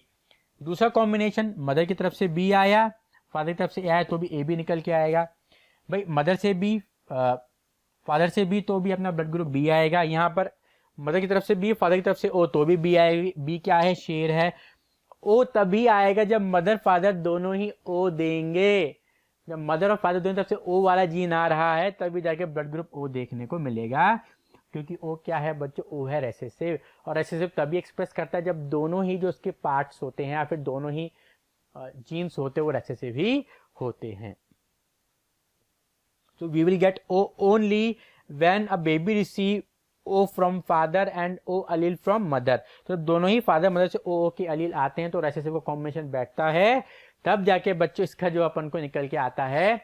दूसरा कॉम्बिनेशन, मदर की तरफ से बी आया, फादर की तरफ से ए आया तो भी ए बी निकल के आएगा। भाई मदर से बी, फादर से बी तो भी अपना ब्लड ग्रुप बी आएगा। यहाँ पर मदर की तरफ से बी, फादर की तरफ से ओ तो भी बी आएगी। बी क्या है शेर है। ओ तभी आएगा जब मदर फादर दोनों ही ओ देंगे। जब मदर और फादर दोनों तरफ से ओ वाला जीन आ रहा है तभी जाके ब्लड ग्रुप ओ देखने को मिलेगा, क्योंकि ओ क्या है बच्चों, ओ है रेसेसिव। और रेसेसिव तभी एक्सप्रेस करता है जब दोनों ही जो उसके पार्ट्स होते हैं या फिर दोनों ही जीन्स होते हैं वो रेसेसिव ही होते हैं। So we will get O only when a baby receive O from father and O allele from mother। तो दोनों ही फादर मदर से O के अलील आते हैं तो रेसेसिव का कॉम्बिनेशन बैठता है, तब जाके बच्चों इसका जो अपन को निकल के आता है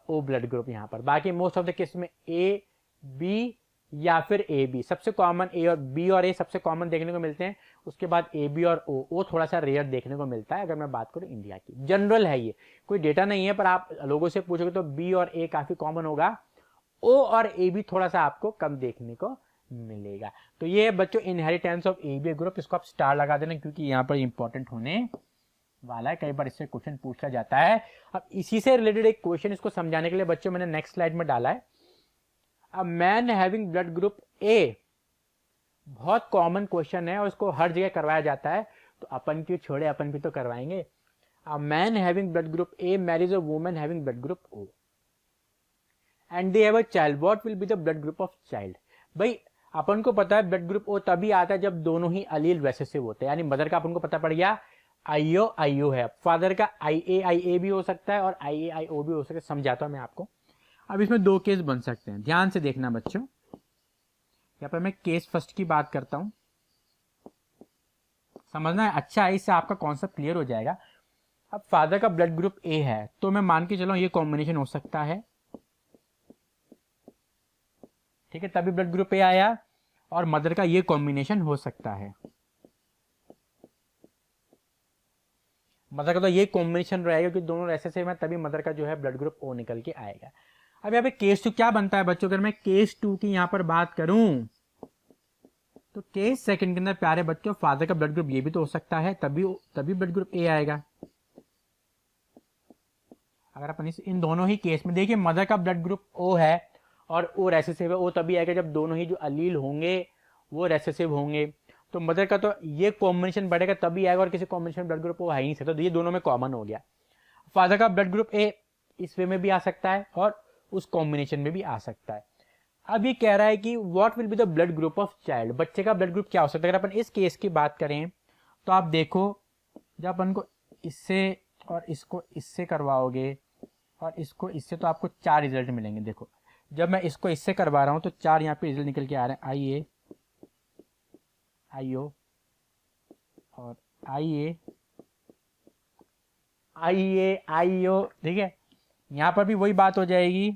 O ब्लड ग्रुप यहाँ पर। बाकी मोस्ट ऑफ द केस में A B या फिर ए बी सबसे कॉमन, ए और बी और ए सबसे कॉमन देखने को मिलते हैं। उसके बाद ए बी और ओ थोड़ा सा रेयर देखने को मिलता है। अगर मैं बात करूं इंडिया की, जनरल है ये, कोई डेटा नहीं है, पर आप लोगों से पूछोगे तो बी और ए काफी कॉमन होगा, ओ और ए बी थोड़ा सा आपको कम देखने को मिलेगा। तो ये बच्चों inheritance of A B group, इसको आप स्टार लगा देना क्योंकि यहाँ पर इंपॉर्टेंट होने वाला है, कई बार इससे क्वेश्चन पूछा जाता है। अब इसी से रिलेटेड एक क्वेश्चन इसको समझाने के लिए बच्चों मैंने नेक्स्ट स्लाइड में डाला है। A man having blood group A, बहुत कॉमन क्वेश्चन है और इसको हर जगह करवाया जाता है, तो अपन क्यों छोड़े, अपन भी तो करवाएंगे। A man having blood group A marries a woman having blood group O and they have a child, what will be the blood group of child। भाई अपन को पता है ब्लड ग्रुप O तभी आता है जब दोनों ही अलील रेसेसिव होते हैं, यानी मदर का अपन को पता पड़ गया आईओ आईओ है, फादर का आई ए भी हो सकता है और आई ए आई ओ भी हो सकता है। समझाता हूं मैं आपको। अब इसमें दो केस बन सकते हैं, ध्यान से देखना बच्चों। यहाँ पर मैं केस फर्स्ट की बात करता हूं, समझना है अच्छा है, इससे आपका कॉन्सेप्ट क्लियर हो जाएगा। अब फादर का ब्लड ग्रुप ए है तो मैं मान के चलो ये कॉम्बिनेशन हो सकता है, ठीक है, तभी ब्लड ग्रुप ए आया। और मदर का ये कॉम्बिनेशन हो सकता है, मदर का तो ये कॉम्बिनेशन रहेगा क्योंकि दोनों रेसेसिव हैं, तभी मदर का जो है ब्लड ग्रुप ओ निकल के आएगा। अब यहाँ पे केस टू क्या बनता है बच्चों, अगर मैं केस टू की यहाँ पर बात करूं तो केस सेकंड के अंदर प्यारे बच्चों फादर का ब्लड ग्रुप ये भी तो हो सकता है, तभी ब्लड ग्रुप ए आएगा। अगर अपन इन दोनों ही केस में देखिए, मदर का ब्लड ग्रुप ओ है और ओ रेसेसिव है, ओ तभी आएगा जब दोनों ही जो अलील होंगे वो रेसेसिव होंगे। तो मदर का तो ये कॉम्बिनेशन बढ़ेगा तभी आएगा, और किसी कॉम्बिनेशन ब्लड ग्रुप ओ है ही नहीं सकता, तो ये दोनों में कॉमन हो गया। फादर का ब्लड ग्रुप ए इस वे में भी आ सकता है और उस कॉम्बिनेशन में भी आ सकता है। अब ये कह रहा है कि what will be the blood group of child, बच्चे का ब्लड ग्रुप क्या हो सकता है। अगर अपन इस केस की बात करें तो आप देखो, जब अपन को इससे और इसको इससे करवाओगे और इसको इससे, तो आपको 4 रिजल्ट मिलेंगे। देखो, जब मैं इसको इससे करवा रहा हूँ तो 4 यहाँ पे रिजल्ट निकल के आ रहे हैं, आई ए, आई ओ और आई ए, आई ए, आई ओ, ठीक है। यहाँ पर भी वही बात हो जाएगी,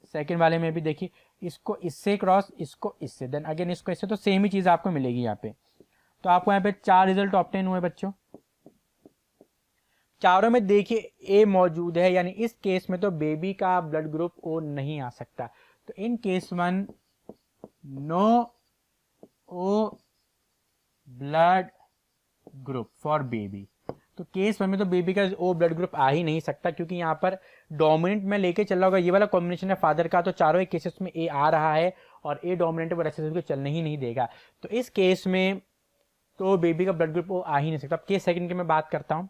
सेकंड वाले में भी देखिए, इसको इससे क्रॉस, इसको इससे, देन अगेन इसको इससे, तो सेम ही चीज़ आपको मिलेगी यहाँ पे। तो आपको यहाँ पे 4 रिजल्ट ऑब्टेन हुए बच्चों। चारों में देखिए ए मौजूद है, यानी इस केस में तो बेबी का ब्लड ग्रुप ओ नहीं आ सकता। तो in case 1 no O blood group for baby. तो केस 1 में तो बेबी का ओ ब्लड ग्रुप आ ही नहीं सकता, क्योंकि यहाँ पर डोमिनेंट में लेके चल रहा होगा, ये वाला कॉम्बिनेशन है फादर का, तो चारों ही केसेस में ए आ रहा है और ए डोमिनेंट पर रेसेसिव को चलने ही नहीं देगा। तो इस केस में तो बेबी का ब्लड ग्रुप ओ आ ही नहीं सकता। अब केस सेकंड की मैं बात करता हूँ,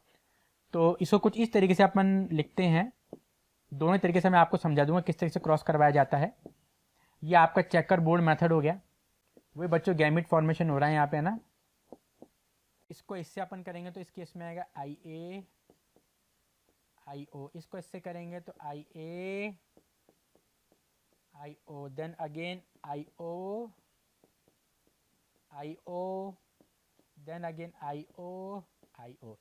तो इसको कुछ इस तरीके से अपन लिखते हैं, दोनों तरीके से मैं आपको समझा दूंगा किस तरीके से क्रॉस करवाया जाता है। ये आपका चेकर बोर्ड मेथड हो गया, वही बच्चों गैमिट फॉर्मेशन हो रहा है यहाँ पे, है ना। इसको इससे अपन करेंगे तो इस केस में आएगा आई ए, आई ओ, इसको इससे करेंगे तो I A, I O, then again I O, I O, then again I O, I O.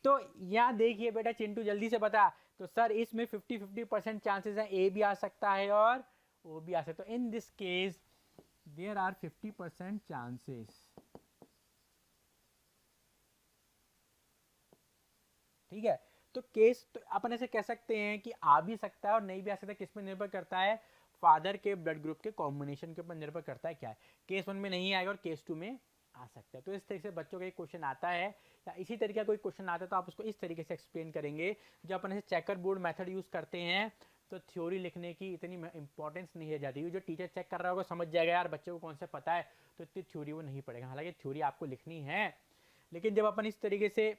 तो यहाँ देखिए बेटा चिंटू, जल्दी से बता, तो सर इसमें 50-50% चांसेस है ए भी आ सकता है और ओ भी आ सकता है। In this case there are 50% chances, ठीक है। तो केस तो अपन ऐसे कह सकते हैं कि आ भी सकता है और नहीं भी आ सकता। किस पे निर्भर करता है, फादर के ब्लड ग्रुप के कॉम्बिनेशन के ऊपर निर्भर करता है क्या है। केस 1 में नहीं आएगा और केस 2 में आ सकता है। तो इस तरीके से बच्चों का एक क्वेश्चन आता है या इसी तरीके का कोई क्वेश्चन आता है तो आप उसको इस तरीके से एक्सप्लेन करेंगे। जब अपन ऐसे चेकर बोर्ड मेथड यूज करते हैं तो थ्योरी लिखने की इतनी इंपॉर्टेंस नहीं है जाती है। जो टीचर चेक कर रहा होगा समझ जाएगा यार बच्चे को कौन सा पता है, तो इतनी थ्योरी वो नहीं पड़ेगा। हालांकि थ्योरी आपको लिखनी है, लेकिन जब अपन इस तरीके से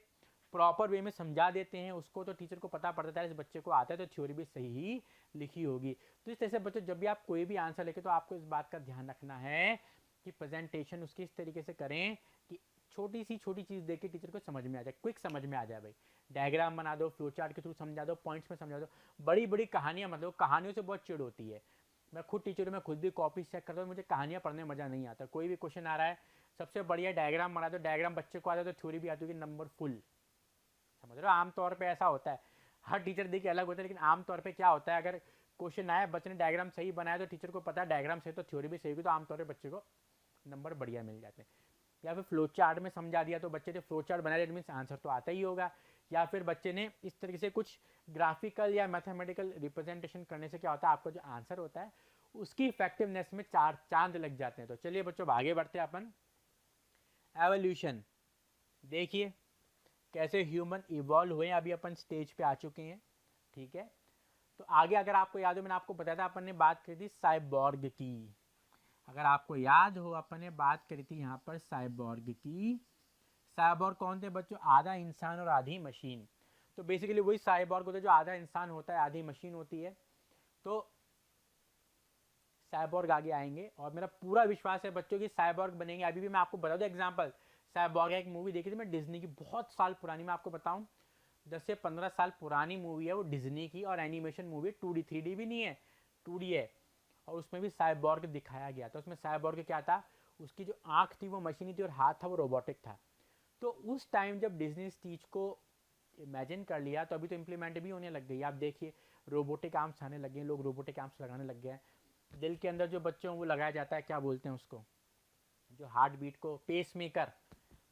प्रॉपर वे में समझा देते हैं उसको, तो टीचर को पता पड़ता है इस बच्चे को आता है, तो थ्योरी भी सही ही लिखी होगी। तो इस तरह से बच्चों जब भी आप कोई भी आंसर लिखे तो आपको इस बात का ध्यान रखना है कि प्रेजेंटेशन उसकी इस तरीके से करें कि छोटी सी छोटी चीज़ देख के टीचर को समझ में आ जाए, क्विक समझ में आ जाए। भाई डायग्राम बना दो, फ्लो चार्ट के थ्रू समझा दो, पॉइंट्स में समझा दो, बड़ी बड़ी कहानियां मतलब, कहानियों से बहुत चिड़ होती है। मैं खुद टीचर, मैं खुद भी कॉपी चेक करता हूँ, मुझे कहानियां पढ़ने में मजा नहीं आता। कोई भी क्वेश्चन आ रहा है सबसे बढ़िया डायग्राम बना दो, डायग्राम बच्चे को आता है तो थ्योरी भी आती होगी नंबर फुल, समझ रहे हो। आमतौर पे ऐसा होता है, हर टीचर देखिए अलग होता है, लेकिन आमतौर पे क्या होता है, अगर क्वेश्चन आया बच्चे ने डायग्राम सही बनाया तो टीचर को पता है डायग्राम सही तो थ्योरी भी सही होगी, तो आमतौर पर बच्चे को नंबर बढ़िया मिल जाते हैं। या फिर फ्लो चार्ट में समझा दिया तो बच्चे ने फ्लो चार्ट बनाया, दैट मीन्स आंसर तो आता ही होगा। या फिर बच्चे ने इस तरीके से कुछ ग्राफिकल या मैथमेटिकल रिप्रेजेंटेशन करने से क्या होता है, आपका जो आंसर होता है उसकी इफेक्टिवनेस में 4 चांद लग जाते हैं। तो चलिए बच्चों आगे बढ़ते हैं अपन। एवोल्यूशन देखिए कैसे ह्यूमन इवॉल्व हुए, अभी अपन स्टेज पे आ चुके हैं, ठीक है। तो आगे अगर आपको याद हो, मैंने आपको बताया था अपन ने बात करी थी साइबॉर्ग की। अगर आपको याद हो अपन ने बात करी थी यहाँ पर साइबॉर्ग की। साइबॉर्ग कौन थे बच्चों, आधा इंसान और आधी मशीन। तो बेसिकली वही साइबॉर्ग होता है जो आधा इंसान होता है आधी मशीन होती है। तो साइबॉर्ग आगे आएंगे और मेरा पूरा विश्वास है बच्चों की साइबॉर्ग बनेंगे। अभी भी मैं आपको बता दूं एग्जांपल, साइबॉर्ग एक मूवी देखी थी मैं डिज्नी की, बहुत साल पुरानी, मैं आपको बताऊं 10 से 15 साल पुरानी मूवी है वो डिज्नी की, और एनिमेशन मूवी 2D 3D भी नहीं है, 2D है। और उसमें भी साइबॉर्ग दिखाया गया था। उसमें साइबॉर्ग क्या था, उसकी जो आंख थी वो मशीनी थी और हाथ था वो रोबोटिक था। तो उस टाइम जब डिज्नी इस चीज़ को इमेजिन कर लिया तो अभी तो इम्प्लीमेंट भी होने लग गई। आप देखिए रोबोटिक आर्म्स आने लगे हैं, लोग रोबोटिक आर्म्स लगाने लग गए हैं। दिल के अंदर जो बच्चों वो लगाया जाता है, क्या बोलते हैं उसको, जो हार्ट बीट को, पेस मेकर।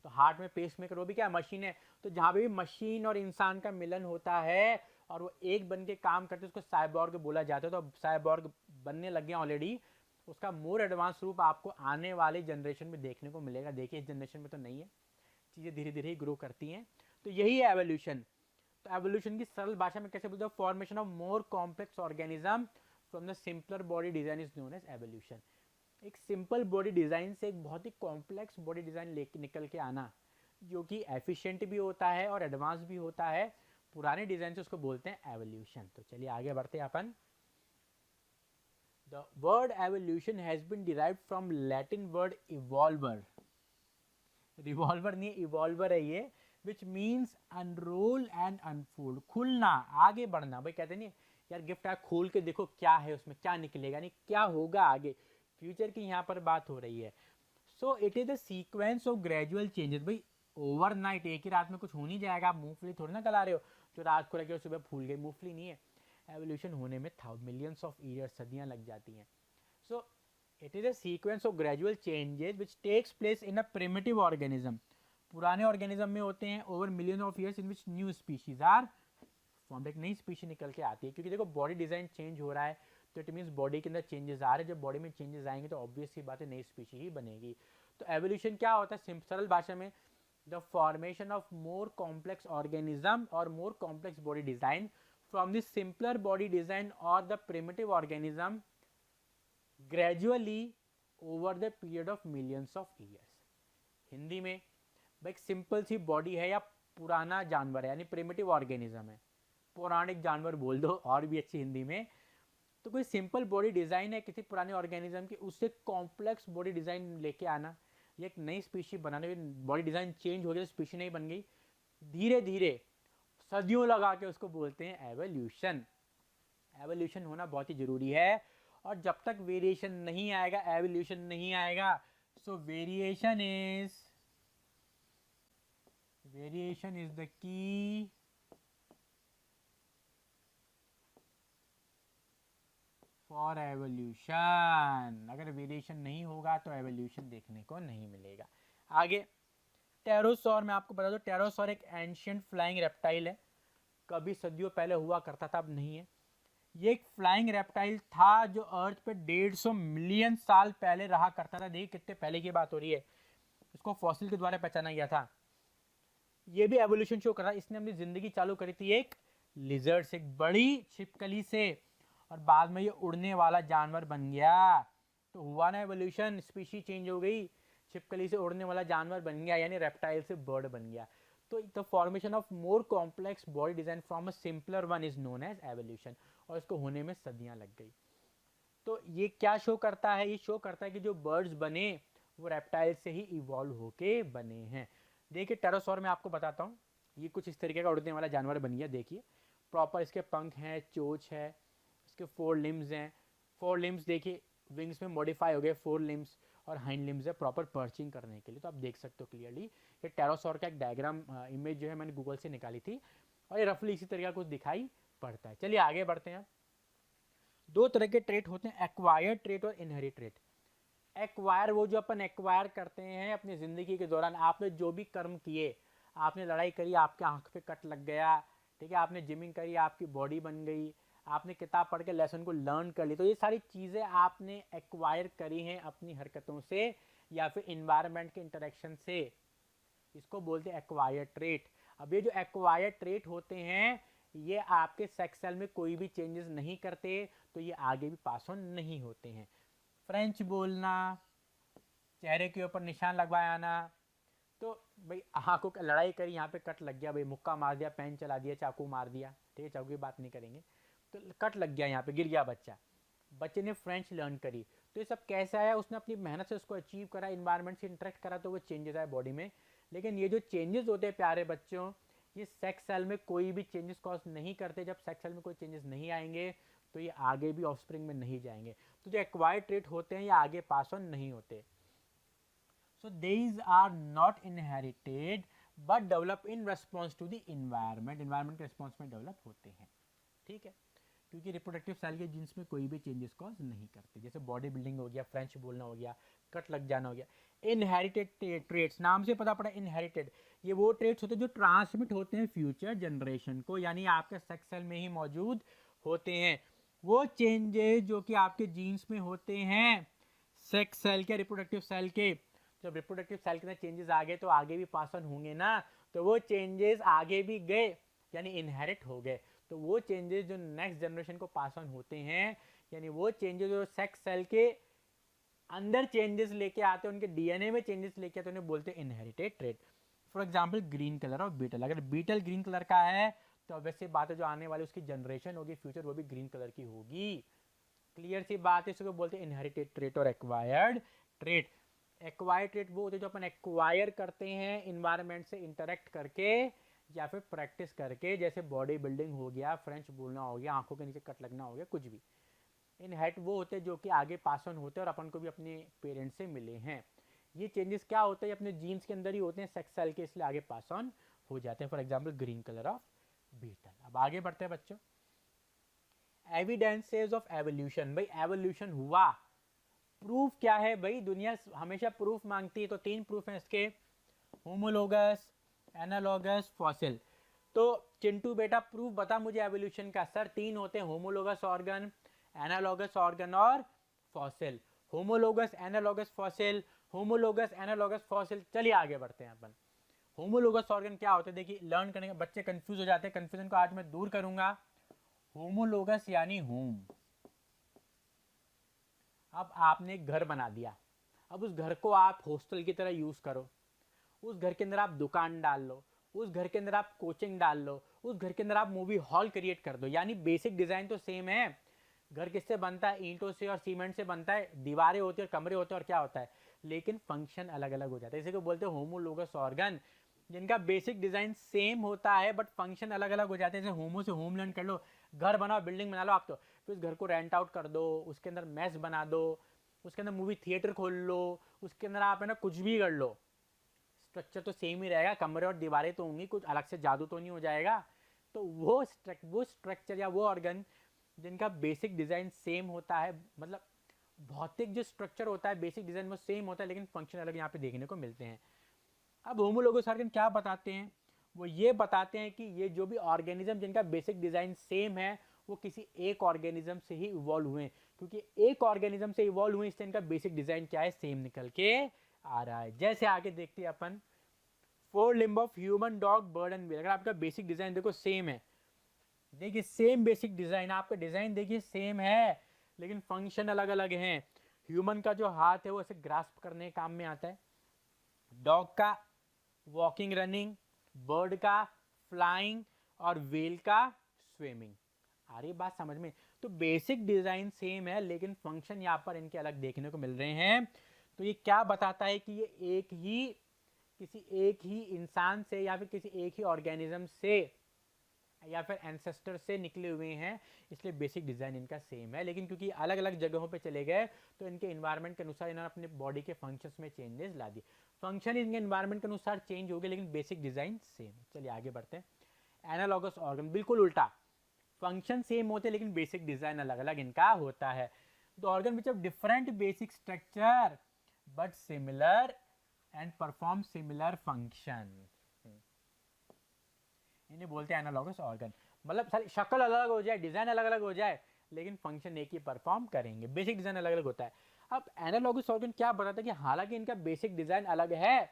तो हार्ट में पेस मेकर वो भी क्या मशीन है। तो जहाँ पे भी मशीन और इंसान का मिलन होता है और वो एक बन के काम करते हैं उसको साइबॉर्ग बोला जाता है। तो साइबॉर्ग बनने लग गए ऑलरेडी। उसका मोर एडवांस रूप आपको आने वाले जनरेशन में देखने को मिलेगा। देखिए इस जनरेशन में तो नहीं है, चीज़ें धीरे धीरे ही ग्रो करती हैं। तो यही है एवोल्यूशन। तो एवोल्यूशन की सरल भाषा में कैसे बोलते हैं, formation of more complex organism from the simpler body design is known as evolution. एक सिंपल बॉडी डिजाइन से एक बहुत ही कॉम्प्लेक्स बॉडी डिजाइन लेके निकल के आना, जो कि एफिशिएंट भी होता है और एडवांस भी होता है, पुराने डिजाइन से उसको बोलते हैं एवोल्यूशन। तो चलिए आगे बढ़ते हैं अपन। The word evolution has been derived from Latin word evolver, revolver नहीं इवॉल्वर है ये, which means unroll and unfold, खुलना, आगे बढ़ना। भाई कहते नहीं यार गिफ्ट आप खोल के देखो क्या है उसमें, क्या निकलेगा, नहीं क्या होगा आगे, फ्यूचर की यहाँ पर बात हो रही है। सो it is the sequence of gradual changes. भाई ओवरनाइट एक ही रात में कुछ हो नहीं जाएगा, आप मूंगफली थोड़ी ना गला रहे हो जो रात को लगे सुबह फूल गई, मूंगफली नहीं है। एवोल्यूशन होने में मिलियंस ऑफ ईयर्स, सदियां लग जाती हैं। So it is a sequence of gradual changes which takes place in a primitive organism, पुराने ऑर्गेनिज्म में होते हैं, over million of years in which new species are form, एक नई स्पीशी निकल के आती है। क्योंकि देखो बॉडी डिजाइन चेंज हो रहा है तो इट मीन्स बॉडी के अंदर चेंजेस आ रहे हैं, जब बॉडी में चेंजेस आएंगे तो ऑब्वियस सी बात है नई स्पीशी ही बनेगी। तो एवोल्यूशन क्या होता है सरल भाषा में, the formation of more complex organism और more complex body design from the simpler body design और the primitive organism gradually over the period of millions of years. Hindi में भाई एक सिंपल सी बॉडी है या पुराना जानवर है यानी प्रिमिटिव ऑर्गेनिज्म है, पौराणिक जानवर बोल दो और भी अच्छी हिंदी में। तो कोई सिंपल बॉडी डिजाइन है किसी पुराने ऑर्गेनिज्म की, उससे कॉम्प्लेक्स बॉडी डिजाइन लेके आना, ये एक नई स्पीशी बनाने, बॉडी डिजाइन चेंज हो गया तो स्पीशी नहीं बन गई, धीरे धीरे सदियों लगा के उसको बोलते हैं एवोल्यूशन। एवोल्यूशन होना बहुत ही जरूरी है, और जब तक वेरिएशन नहीं आएगा एवोल्यूशन नहीं आएगा। सो variation is the key for evolution. अगर वेरिएशन नहीं होगा तो एवोल्यूशन देखने को नहीं मिलेगा। आगे टेरोसॉर, मैं आपको बता दूं टेरोसॉर एक एंशियंट फ्लाइंग रेप्टाइल है, कभी सदियों पहले हुआ करता था, अब नहीं है। ये एक फ्लाइंग रेप्टाइल था जो अर्थ पे 150 मिलियन साल पहले रहा करता था। देखिए कितने पहले की बात हो रही है, इसको फॉसिल के द्वारा पहचाना गया था। ये भी एवोल्यूशन शो कर रहा है, इसने अपनी जिंदगी चालू करी थी एक लिजर्ड से, एक बड़ी छिपकली से, और बाद में ये उड़ने वाला जानवर बन गया। तो हुआ ना एवोल्यूशन, स्पीशी चेंज हो गई, छिपकली से उड़ने वाला जानवर बन गया यानी रेप्टाइल से बर्ड बन गया। तो the formation of more complex body design from a simpler one is known as evolution, और इसको होने में सदियां लग गई। तो ये क्या शो करता है, ये शो करता है कि जो बर्ड्स बने वो रेप्टाइल से ही इवॉल्व होके बने हैं। देखिए टेरोसॉर में आपको बताता हूँ, ये कुछ इस तरीके का उड़ने वाला जानवर बन गया। देखिए प्रॉपर इसके पंख हैं, चोंच है, इसके 4 लिम्स हैं, 4 लिम्स देखिए विंग्स में मॉडिफाई हो गए, 4 लिम्स और हाइंड लिम्स है प्रॉपर पर्चिंग करने के लिए। तो आप देख सकते हो क्लियरली ये टेरोसॉर का एक डायग्राम इमेज जो है मैंने गूगल से निकाली थी, और ये रफली इसी तरीके का कुछ दिखाई पड़ता है। चलिए आगे बढ़ते हैं। 2 तरह के ट्रेट होते हैं, एक्वायर्ड ट्रेट और इनहेरिट ट्रेट। एक्वायर वो जो अपन एक्वायर करते हैं अपनी ज़िंदगी के दौरान, आपने जो भी कर्म किए, आपने लड़ाई करी आपके आँख पे कट लग गया, ठीक है, आपने जिमिंग करी आपकी बॉडी बन गई, आपने किताब पढ़ के लेसन को लर्न कर ली, तो ये सारी चीज़ें आपने एक्वायर करी हैं अपनी हरकतों से या फिर इन्वायरमेंट के इंटरेक्शन से, इसको बोलते हैं एक्वायर्ड ट्रेट। अब ये जो एक्वायर्ड ट्रेट होते हैं ये आपके सेक्स सेल में कोई भी चेंजेस नहीं करते, तो ये आगे भी पास ऑन नहीं होते हैं। फ्रेंच बोलना, चेहरे के ऊपर निशान लगवाया आना, तो भाई आँखों की लड़ाई करी यहाँ पे कट लग गया, भाई मुक्का मार दिया, पेन चला दिया, चाकू मार दिया, ठीक है चाकू की बात नहीं करेंगे, तो कट लग गया यहाँ पे, गिर गया बच्चा, बच्चे ने फ्रेंच लर्न करी, तो ये सब कैसे आया, उसने अपनी मेहनत से उसको अचीव करा, इन्वायरमेंट से इंटरेक्ट करा तो वो चेंजेस आए बॉडी में। लेकिन ये जो चेंजेस होते हैं प्यारे बच्चों, ये सेक्स सेल में कोई भी चेंजेस कॉज नहीं करते। जब सेक्स सेल में कोई चेंजेस नहीं आएंगे तो ये आगे भी ऑफस्प्रिंग में नहीं जाएंगे। तो जो एक्वायर्ड ट्रेट होते हैं ये आगे पास ऑन नहीं होते। So these are not inherited but develop in response to the environment, environment के रिस्पॉन्स में डेवलप होते हैं, ठीक है, क्योंकि रिप्रोडक्टिव सेल के जीन्स में कोई भी चेंजेस कॉज नहीं करते। जैसे बॉडी बिल्डिंग हो गया, फ्रेंच बोलना हो गया, कट लग जाना हो गया। इनहेरिटेड ट्रेट्स, नाम से पता पड़ा इनहेरिटेड, ये वो ट्रेट्स होते हैं जो ट्रांसमिट होते हैं फ्यूचर जनरेशन को, यानी आपके सेक्स सेल में ही मौजूद होते हैं। वो चेंजेस जो कि आपके जीन्स में होते हैं सेक्स सेल के, रिप्रोडक्टिव सेल के, जब रिप्रोडक्टिव सेल के अंदर चेंजेस आ गए तो आगे भी पास ऑन होंगे ना, तो वो चेंजेस आगे भी गए यानी इनहेरिट हो गए। तो वो चेंजेस जो नेक्स्ट जनरेशन को पास ऑन होते हैं, यानी वो चेंजेस जो सेक्स सेल के अंदर चेंजेस लेके आते हैं, उनके डीएनए में चेंजेस लेके आते हैं, उन्हें बोलते हैं inherited trait. For example green colour of beetle, अगर बीटल ग्रीन कलर का है तो वैसे बात है जो आने वाली उसकी जनरेशन होगी फ्यूचर वो भी ग्रीन कलर की होगी। क्लियर सी बात है, इसको बोलते हैं इनहेरिटेड ट्रेट और एक्वायर्ड ट्रेट। एक्वायर्ड ट्रेट वो होते हैं जो अपन एक्वायर करते हैं इन्वायरमेंट से इंटरेक्ट करके या फिर प्रैक्टिस करके, जैसे बॉडी बिल्डिंग हो गया, फ्रेंच बोलना हो गया, आंखों के नीचे कट लगना हो गया, कुछ भी। इनहेरिट वो होते हैं जो कि आगे पास ऑन होते हैं और अपन को भी अपने पेरेंट्स से मिले हैं। ये चेंजेस क्या होते हैं, अपने जीन्स के अंदर ही होते हैं, सेक्स सेल के, इसलिए आगे पास ऑन हो जाते हैं। For example green colour of beetle. अब आगे बढ़ते हैं बच्चों। Evidences of evolution. भाई एवोल्यूशन हुआ, प्रूफ क्या है भाई, दुनिया हमेशा प्रूफ मांगती है, तो 3 प्रूफ हैं इसके, होमोलोगस, एनालॉगस, फॉसिल। तो चिंटू बेटा प्रूफ बता मुझे एवोल्यूशन का। सर 3 होते हैं, होमोलोगस ऑर्गन, एनालॉगस ऑर्गन और fossil. Homologous, analogous, fossil, homologous, analogous, fossil. चलिए आगे बढ़ते हैं अपन। होमोलोगस ऑर्गन क्या होते हैं, देखिए लर्न करने के बच्चे कंफ्यूज हो जाते हैं, कंफ्यूजन को आज मैं दूर करूंगा। होमोलोगस यानी होम। अब आपने एक घर बना दिया, अब उस घर को आप हॉस्टल की तरह यूज करो, उस घर के अंदर आप दुकान डाल लो, उस घर के अंदर आप कोचिंग डाल लो, उस घर के अंदर आप मूवी हॉल क्रिएट कर दो। यानी बेसिक डिजाइन तो सेम है। घर किससे बनता है, ईंटों से और सीमेंट से बनता है, दीवारें होती है और कमरे होते हैं और क्या होता है, लेकिन फंक्शन अलग अलग हो जाता है। इसी को बोलते हैं होमोलोगस ऑर्गन, जिनका बेसिक डिजाइन सेम होता है बट फंक्शन अलग अलग हो जाते हैं। जैसे होमो से होम लर्न कर लो, घर बनाओ, बिल्डिंग बना लो आप, तो फिर उस घर को रेंट आउट कर दो, उसके अंदर मेस बना दो, उसके अंदर मूवी थिएटर खोल लो, उसके अंदर आप है ना कुछ भी कर लो, स्ट्रक्चर तो सेम ही रहेगा, कमरे और दीवारें तो होंगी, कुछ अलग से जादू तो नहीं हो जाएगा। तो वो स्ट्रक्चर या वो ऑर्गन जिनका बेसिक डिज़ाइन सेम होता है, मतलब भौतिक जो स्ट्रक्चर होता है बेसिक डिज़ाइन वो सेम होता है लेकिन फंक्शन अलग यहाँ पे देखने को मिलते हैं। अब होमोलोगस ऑर्गन क्या बताते हैं, वो ये बताते हैं कि ये जो भी ऑर्गेनिज्म जिनका बेसिक डिज़ाइन सेम है वो किसी एक ऑर्गेनिज्म से ही इवॉल्व हुए, क्योंकि एक ऑर्गेनिज्म से इवॉल्व हुए इससे इनका बेसिक डिज़ाइन क्या है, सेम निकल के आ रहा है। जैसे आगे देखते हैं अपन, 4 limb of human, dog, bird and whale. अगर आपका बेसिक डिज़ाइन देखो सेम है, देखिए सेम बेसिक डिज़ाइन, आपका डिज़ाइन देखिए सेम है लेकिन फंक्शन अलग अलग हैं। ह्यूमन का जो हाथ है वो ऐसे ग्रास्प करने के काम में आता है, डॉग का वॉकिंग रनिंग, बर्ड का फ्लाइंग और व्हेल का स्विमिंग। आ रही बात समझ में। तो बेसिक डिजाइन सेम है लेकिन फंक्शन यहाँ पर इनके अलग देखने को मिल रहे हैं। तो ये क्या बताता है कि ये किसी एक ही इंसान से या फिर किसी एक ही ऑर्गेनिज्म से या फिर एंसेस्टर से निकले हुए हैं, इसलिए बेसिक डिज़ाइन इनका सेम है। लेकिन क्योंकि अलग अलग जगहों पे चले गए तो इनके इन्वायरमेंट के अनुसार इन्होंने अपने बॉडी के फंक्शंस में चेंजेस ला दिए। फंक्शन इनके इन्वायरमेंट के अनुसार चेंज हो गए लेकिन बेसिक डिज़ाइन सेम है। चलिए आगे बढ़ते हैं। एनालॉगस ऑर्गन बिल्कुल उल्टा, फंक्शन सेम होते हैं लेकिन बेसिक डिज़ाइन अलग अलग इनका होता है। The organ which of different basic structure but similar and perform similar function, इन्हें बोलते हैं एनालॉगस ऑर्गन। मतलब सारी शक्ल अलग अलग हो जाए, डिज़ाइन अलग अलग हो जाए लेकिन फंक्शन एक ही परफॉर्म करेंगे, बेसिक डिज़ाइन अलग अलग होता है। अब एनालॉगस ऑर्गन क्या बताता है कि हालांकि इनका बेसिक डिज़ाइन अलग है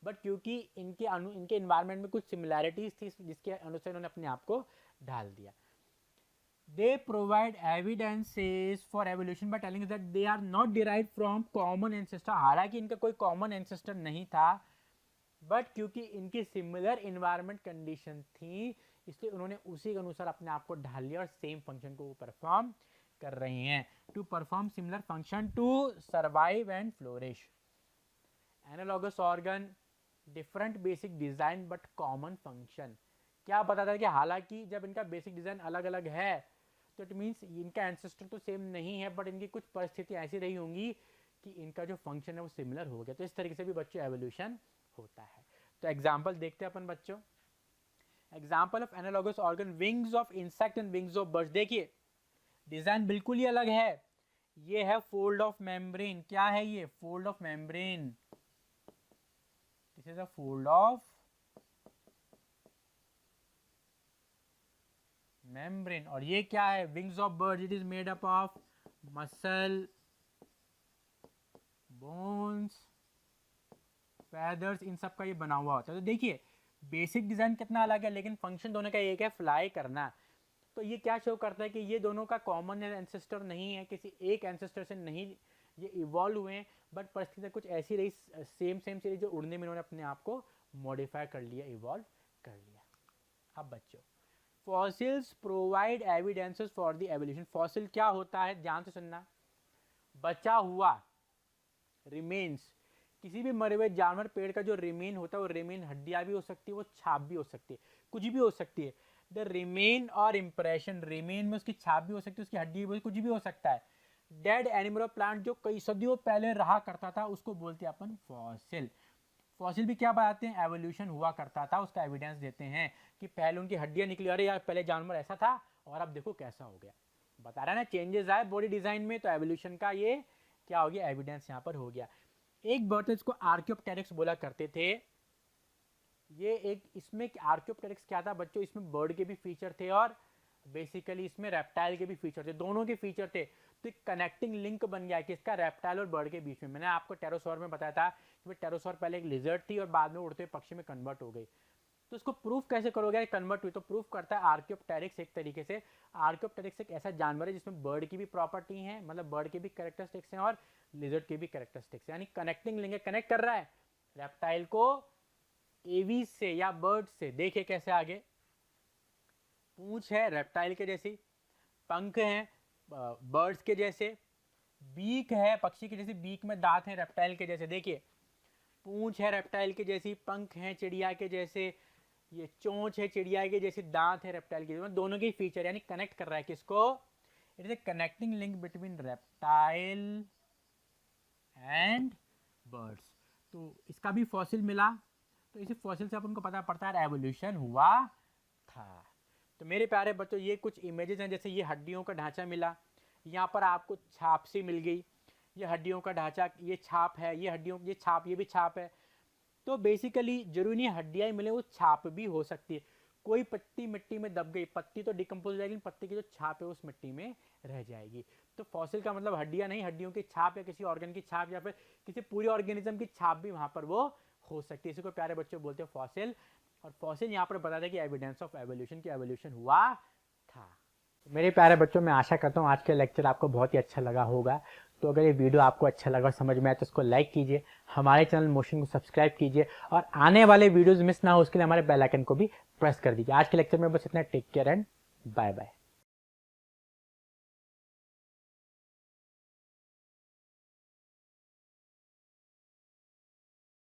बट क्योंकि इनके इन्वायरमेंट में कुछ सिमिलैरिटीज थी जिसके अनुसार इन्होंने अपने आप को ढाल दिया। They provide evidences for evolution by telling that they are not derived from common ancestor. हालांकि इनका कोई कॉमन एंसेस्टर नहीं था बट क्योंकि इनकी सिमिलर इन्वायरमेंट कंडीशन थी इसलिए उन्होंने उसी के अनुसार अपने आप को ढाल लिया और सेम फंक्शन को परफॉर्म कर रहे हैं। To perform similar function to survive and flourish. Analogous organ different basic design but common function. क्या बताता है कि हालांकि जब इनका बेसिक डिजाइन अलग अलग है तो इट मीन्स इनका एंसेस्टर तो सेम नहीं है बट इनकी कुछ परिस्थितियां ऐसी रही होंगी कि इनका जो फंक्शन है वो सिमिलर हो गया। तो इस तरीके से भी बच्चों एवोल्यूशन होता है। तो एग्जाम्पल देखते हैं अपन बच्चों। Example of analogous organ, wings of insect and wings of birds. देखिए डिजाइन बिल्कुल ही अलग है। ये है फोल्ड ऑफ मेम्ब्रेन। क्या है ये, fold of membrane. This is a fold of membrane. और ये क्या है, wings of bird. It is made up of muscle, bones, feathers, इन सब का ये बना हुआ होता है। तो देखिए बेसिक डिजाइन कितना अलग है लेकिन फंक्शन दोनों का एक है, फ्लाई करना। तो ये क्या शो करता है कि ये दोनों का कॉमन एंसेस्टर नहीं है, किसी एक एंसेस्टर से नहीं ये इवॉल्व हुए हैं बट परिस्थितियाँ कुछ ऐसी रही सेम सीरीज जो उड़ने में इन्होंने अपने आप को मॉडिफाई कर लिया, इवॉल्व कर लिया। अब बच्चों fossils provide evidences for the evolution. Fossil क्या होता है, ध्यान से सुनना, बचा हुआ रिमेन्स, किसी भी मरे हुए जानवर पेड़ का जो रिमेन होता है, वो रिमेन हड्डियां भी हो सकती है, वो छाप भी हो सकती है, कुछ भी हो सकती है। द रिमेन और इम्प्रेशन, रिमेन में उसकी छाप भी हो सकती है, उसकी हड्डी भी, कुछ भी हो सकता है। डेड एनिमल और प्लांट जो कई सदियों पहले रहा करता था, उसको बोलते हैं अपन फॉसिल। फॉसिल भी क्या बताते हैं, एवोल्यूशन हुआ करता था, उसका एविडेंस देते हैं कि पहले उनकी हड्डियां निकली, अरे यार पहले जानवर ऐसा था और अब देखो कैसा हो गया, बता रहा है ना, चेंजेस आए बॉडी डिजाइन में, तो एवोल्यूशन का ये क्या हो गया, एविडेंस यहाँ पर हो गया। एक बर्ड इसको आर्कियोप्टेरिक्स बोला करते थे। ये एक, इसमें आर्कियोप्टेरिक्स क्या था बच्चों, इसमें बर्ड के भी फीचर थे और बेसिकली इसमें रेप्टाइल के भी फीचर थे, दोनों के फीचर थे। तो एक कनेक्टिंग लिंक बन गया कि इसका रेप्टाइल और बर्ड के बीच में। मैंने आपको टेरोसॉर में बताया था कि टेरोसॉर पहले एक लिजर्ड थी और बाद में उड़ते हुए पक्षी में कन्वर्ट हो गई। तो इसको प्रूफ कैसे करोगे कन्वर्ट हुई, तो प्रूफ करता है आर्कियोप्टेरिक्स। एक तरीके से आर्कियोप्टेरिक्स एक ऐसा जानवर है जिसमें बर्ड की भी प्रॉपर्टी है, मतलब बर्ड के भी कैरेक्टरिस्टिक्स हैं और लिजर्ड के भी कैरेक्टरिस्टिक्स, यानी कनेक्टिंग लिंक है, कनेक्ट कर रहा है रेप्टाइल को एवीज से या बर्ड से। देखिए कैसे, आगे पूंछ है रेप्टाइल के जैसी, पंख हैं बर्ड्स के जैसे, बीक है पक्षी के जैसी, बीक में दांत हैं रेप्टाइल के जैसे। देखिए पूंछ है रेप्टाइल के जैसी, पंख हैं चिड़िया के जैसे, ये चोंच है चिड़िया के जैसे, दांत है रेप्टाइल के जैसे, दोनों के फीचर, यानी कनेक्ट कर रहा है किसको, it is a connecting link between reptile and birds. तो इसका भी फॉसिल मिला, तो इसी फॉसिल से अपन को पता पड़ता है एवोल्यूशन हुआ था। तो मेरे प्यारे बच्चों, ये कुछ इमेजेस हैं, जैसे ये हड्डियों का ढांचा मिला, यहाँ पर आपको छाप सी मिल गई, ये हड्डियों का ढांचा, ये छाप है, ये हड्डियों, ये छाप, ये भी छाप है। तो बेसिकली जरूरी नहीं हड्डियाँ मिले, वो छाप भी हो सकती है। कोई पत्ती मिट्टी में दब गई, पत्ती तो डिकम्पोज हो जाएगी, पत्ती की जो छाप है उस मिट्टी में रह जाएगी। तो फॉसिल का मतलब हड्डियाँ नहीं, हड्डियों की छाप या किसी ऑर्गन की छाप या फिर किसी पूरे ऑर्गेनिज्म की छाप भी वहाँ पर वो हो सकती है। इसी को प्यारे बच्चों बोलते हैं फॉसिल। और फॉसिल यहाँ पर बताते हैं कि एविडेंस ऑफ एवोल्यूशन, की एवोल्यूशन हुआ था। मेरे प्यारे बच्चों, मैं आशा करता हूँ आज का लेक्चर आपको बहुत ही अच्छा लगा होगा। तो अगर ये वीडियो आपको अच्छा लगा और समझ में आए तो इसको लाइक कीजिए, हमारे चैनल मोशन को सब्सक्राइब कीजिए और आने वाले वीडियोस मिस ना हो उसके लिए हमारे बेल आइकन को भी प्रेस कर दीजिए। आज के लेक्चर में बस इतना, take care and bye bye.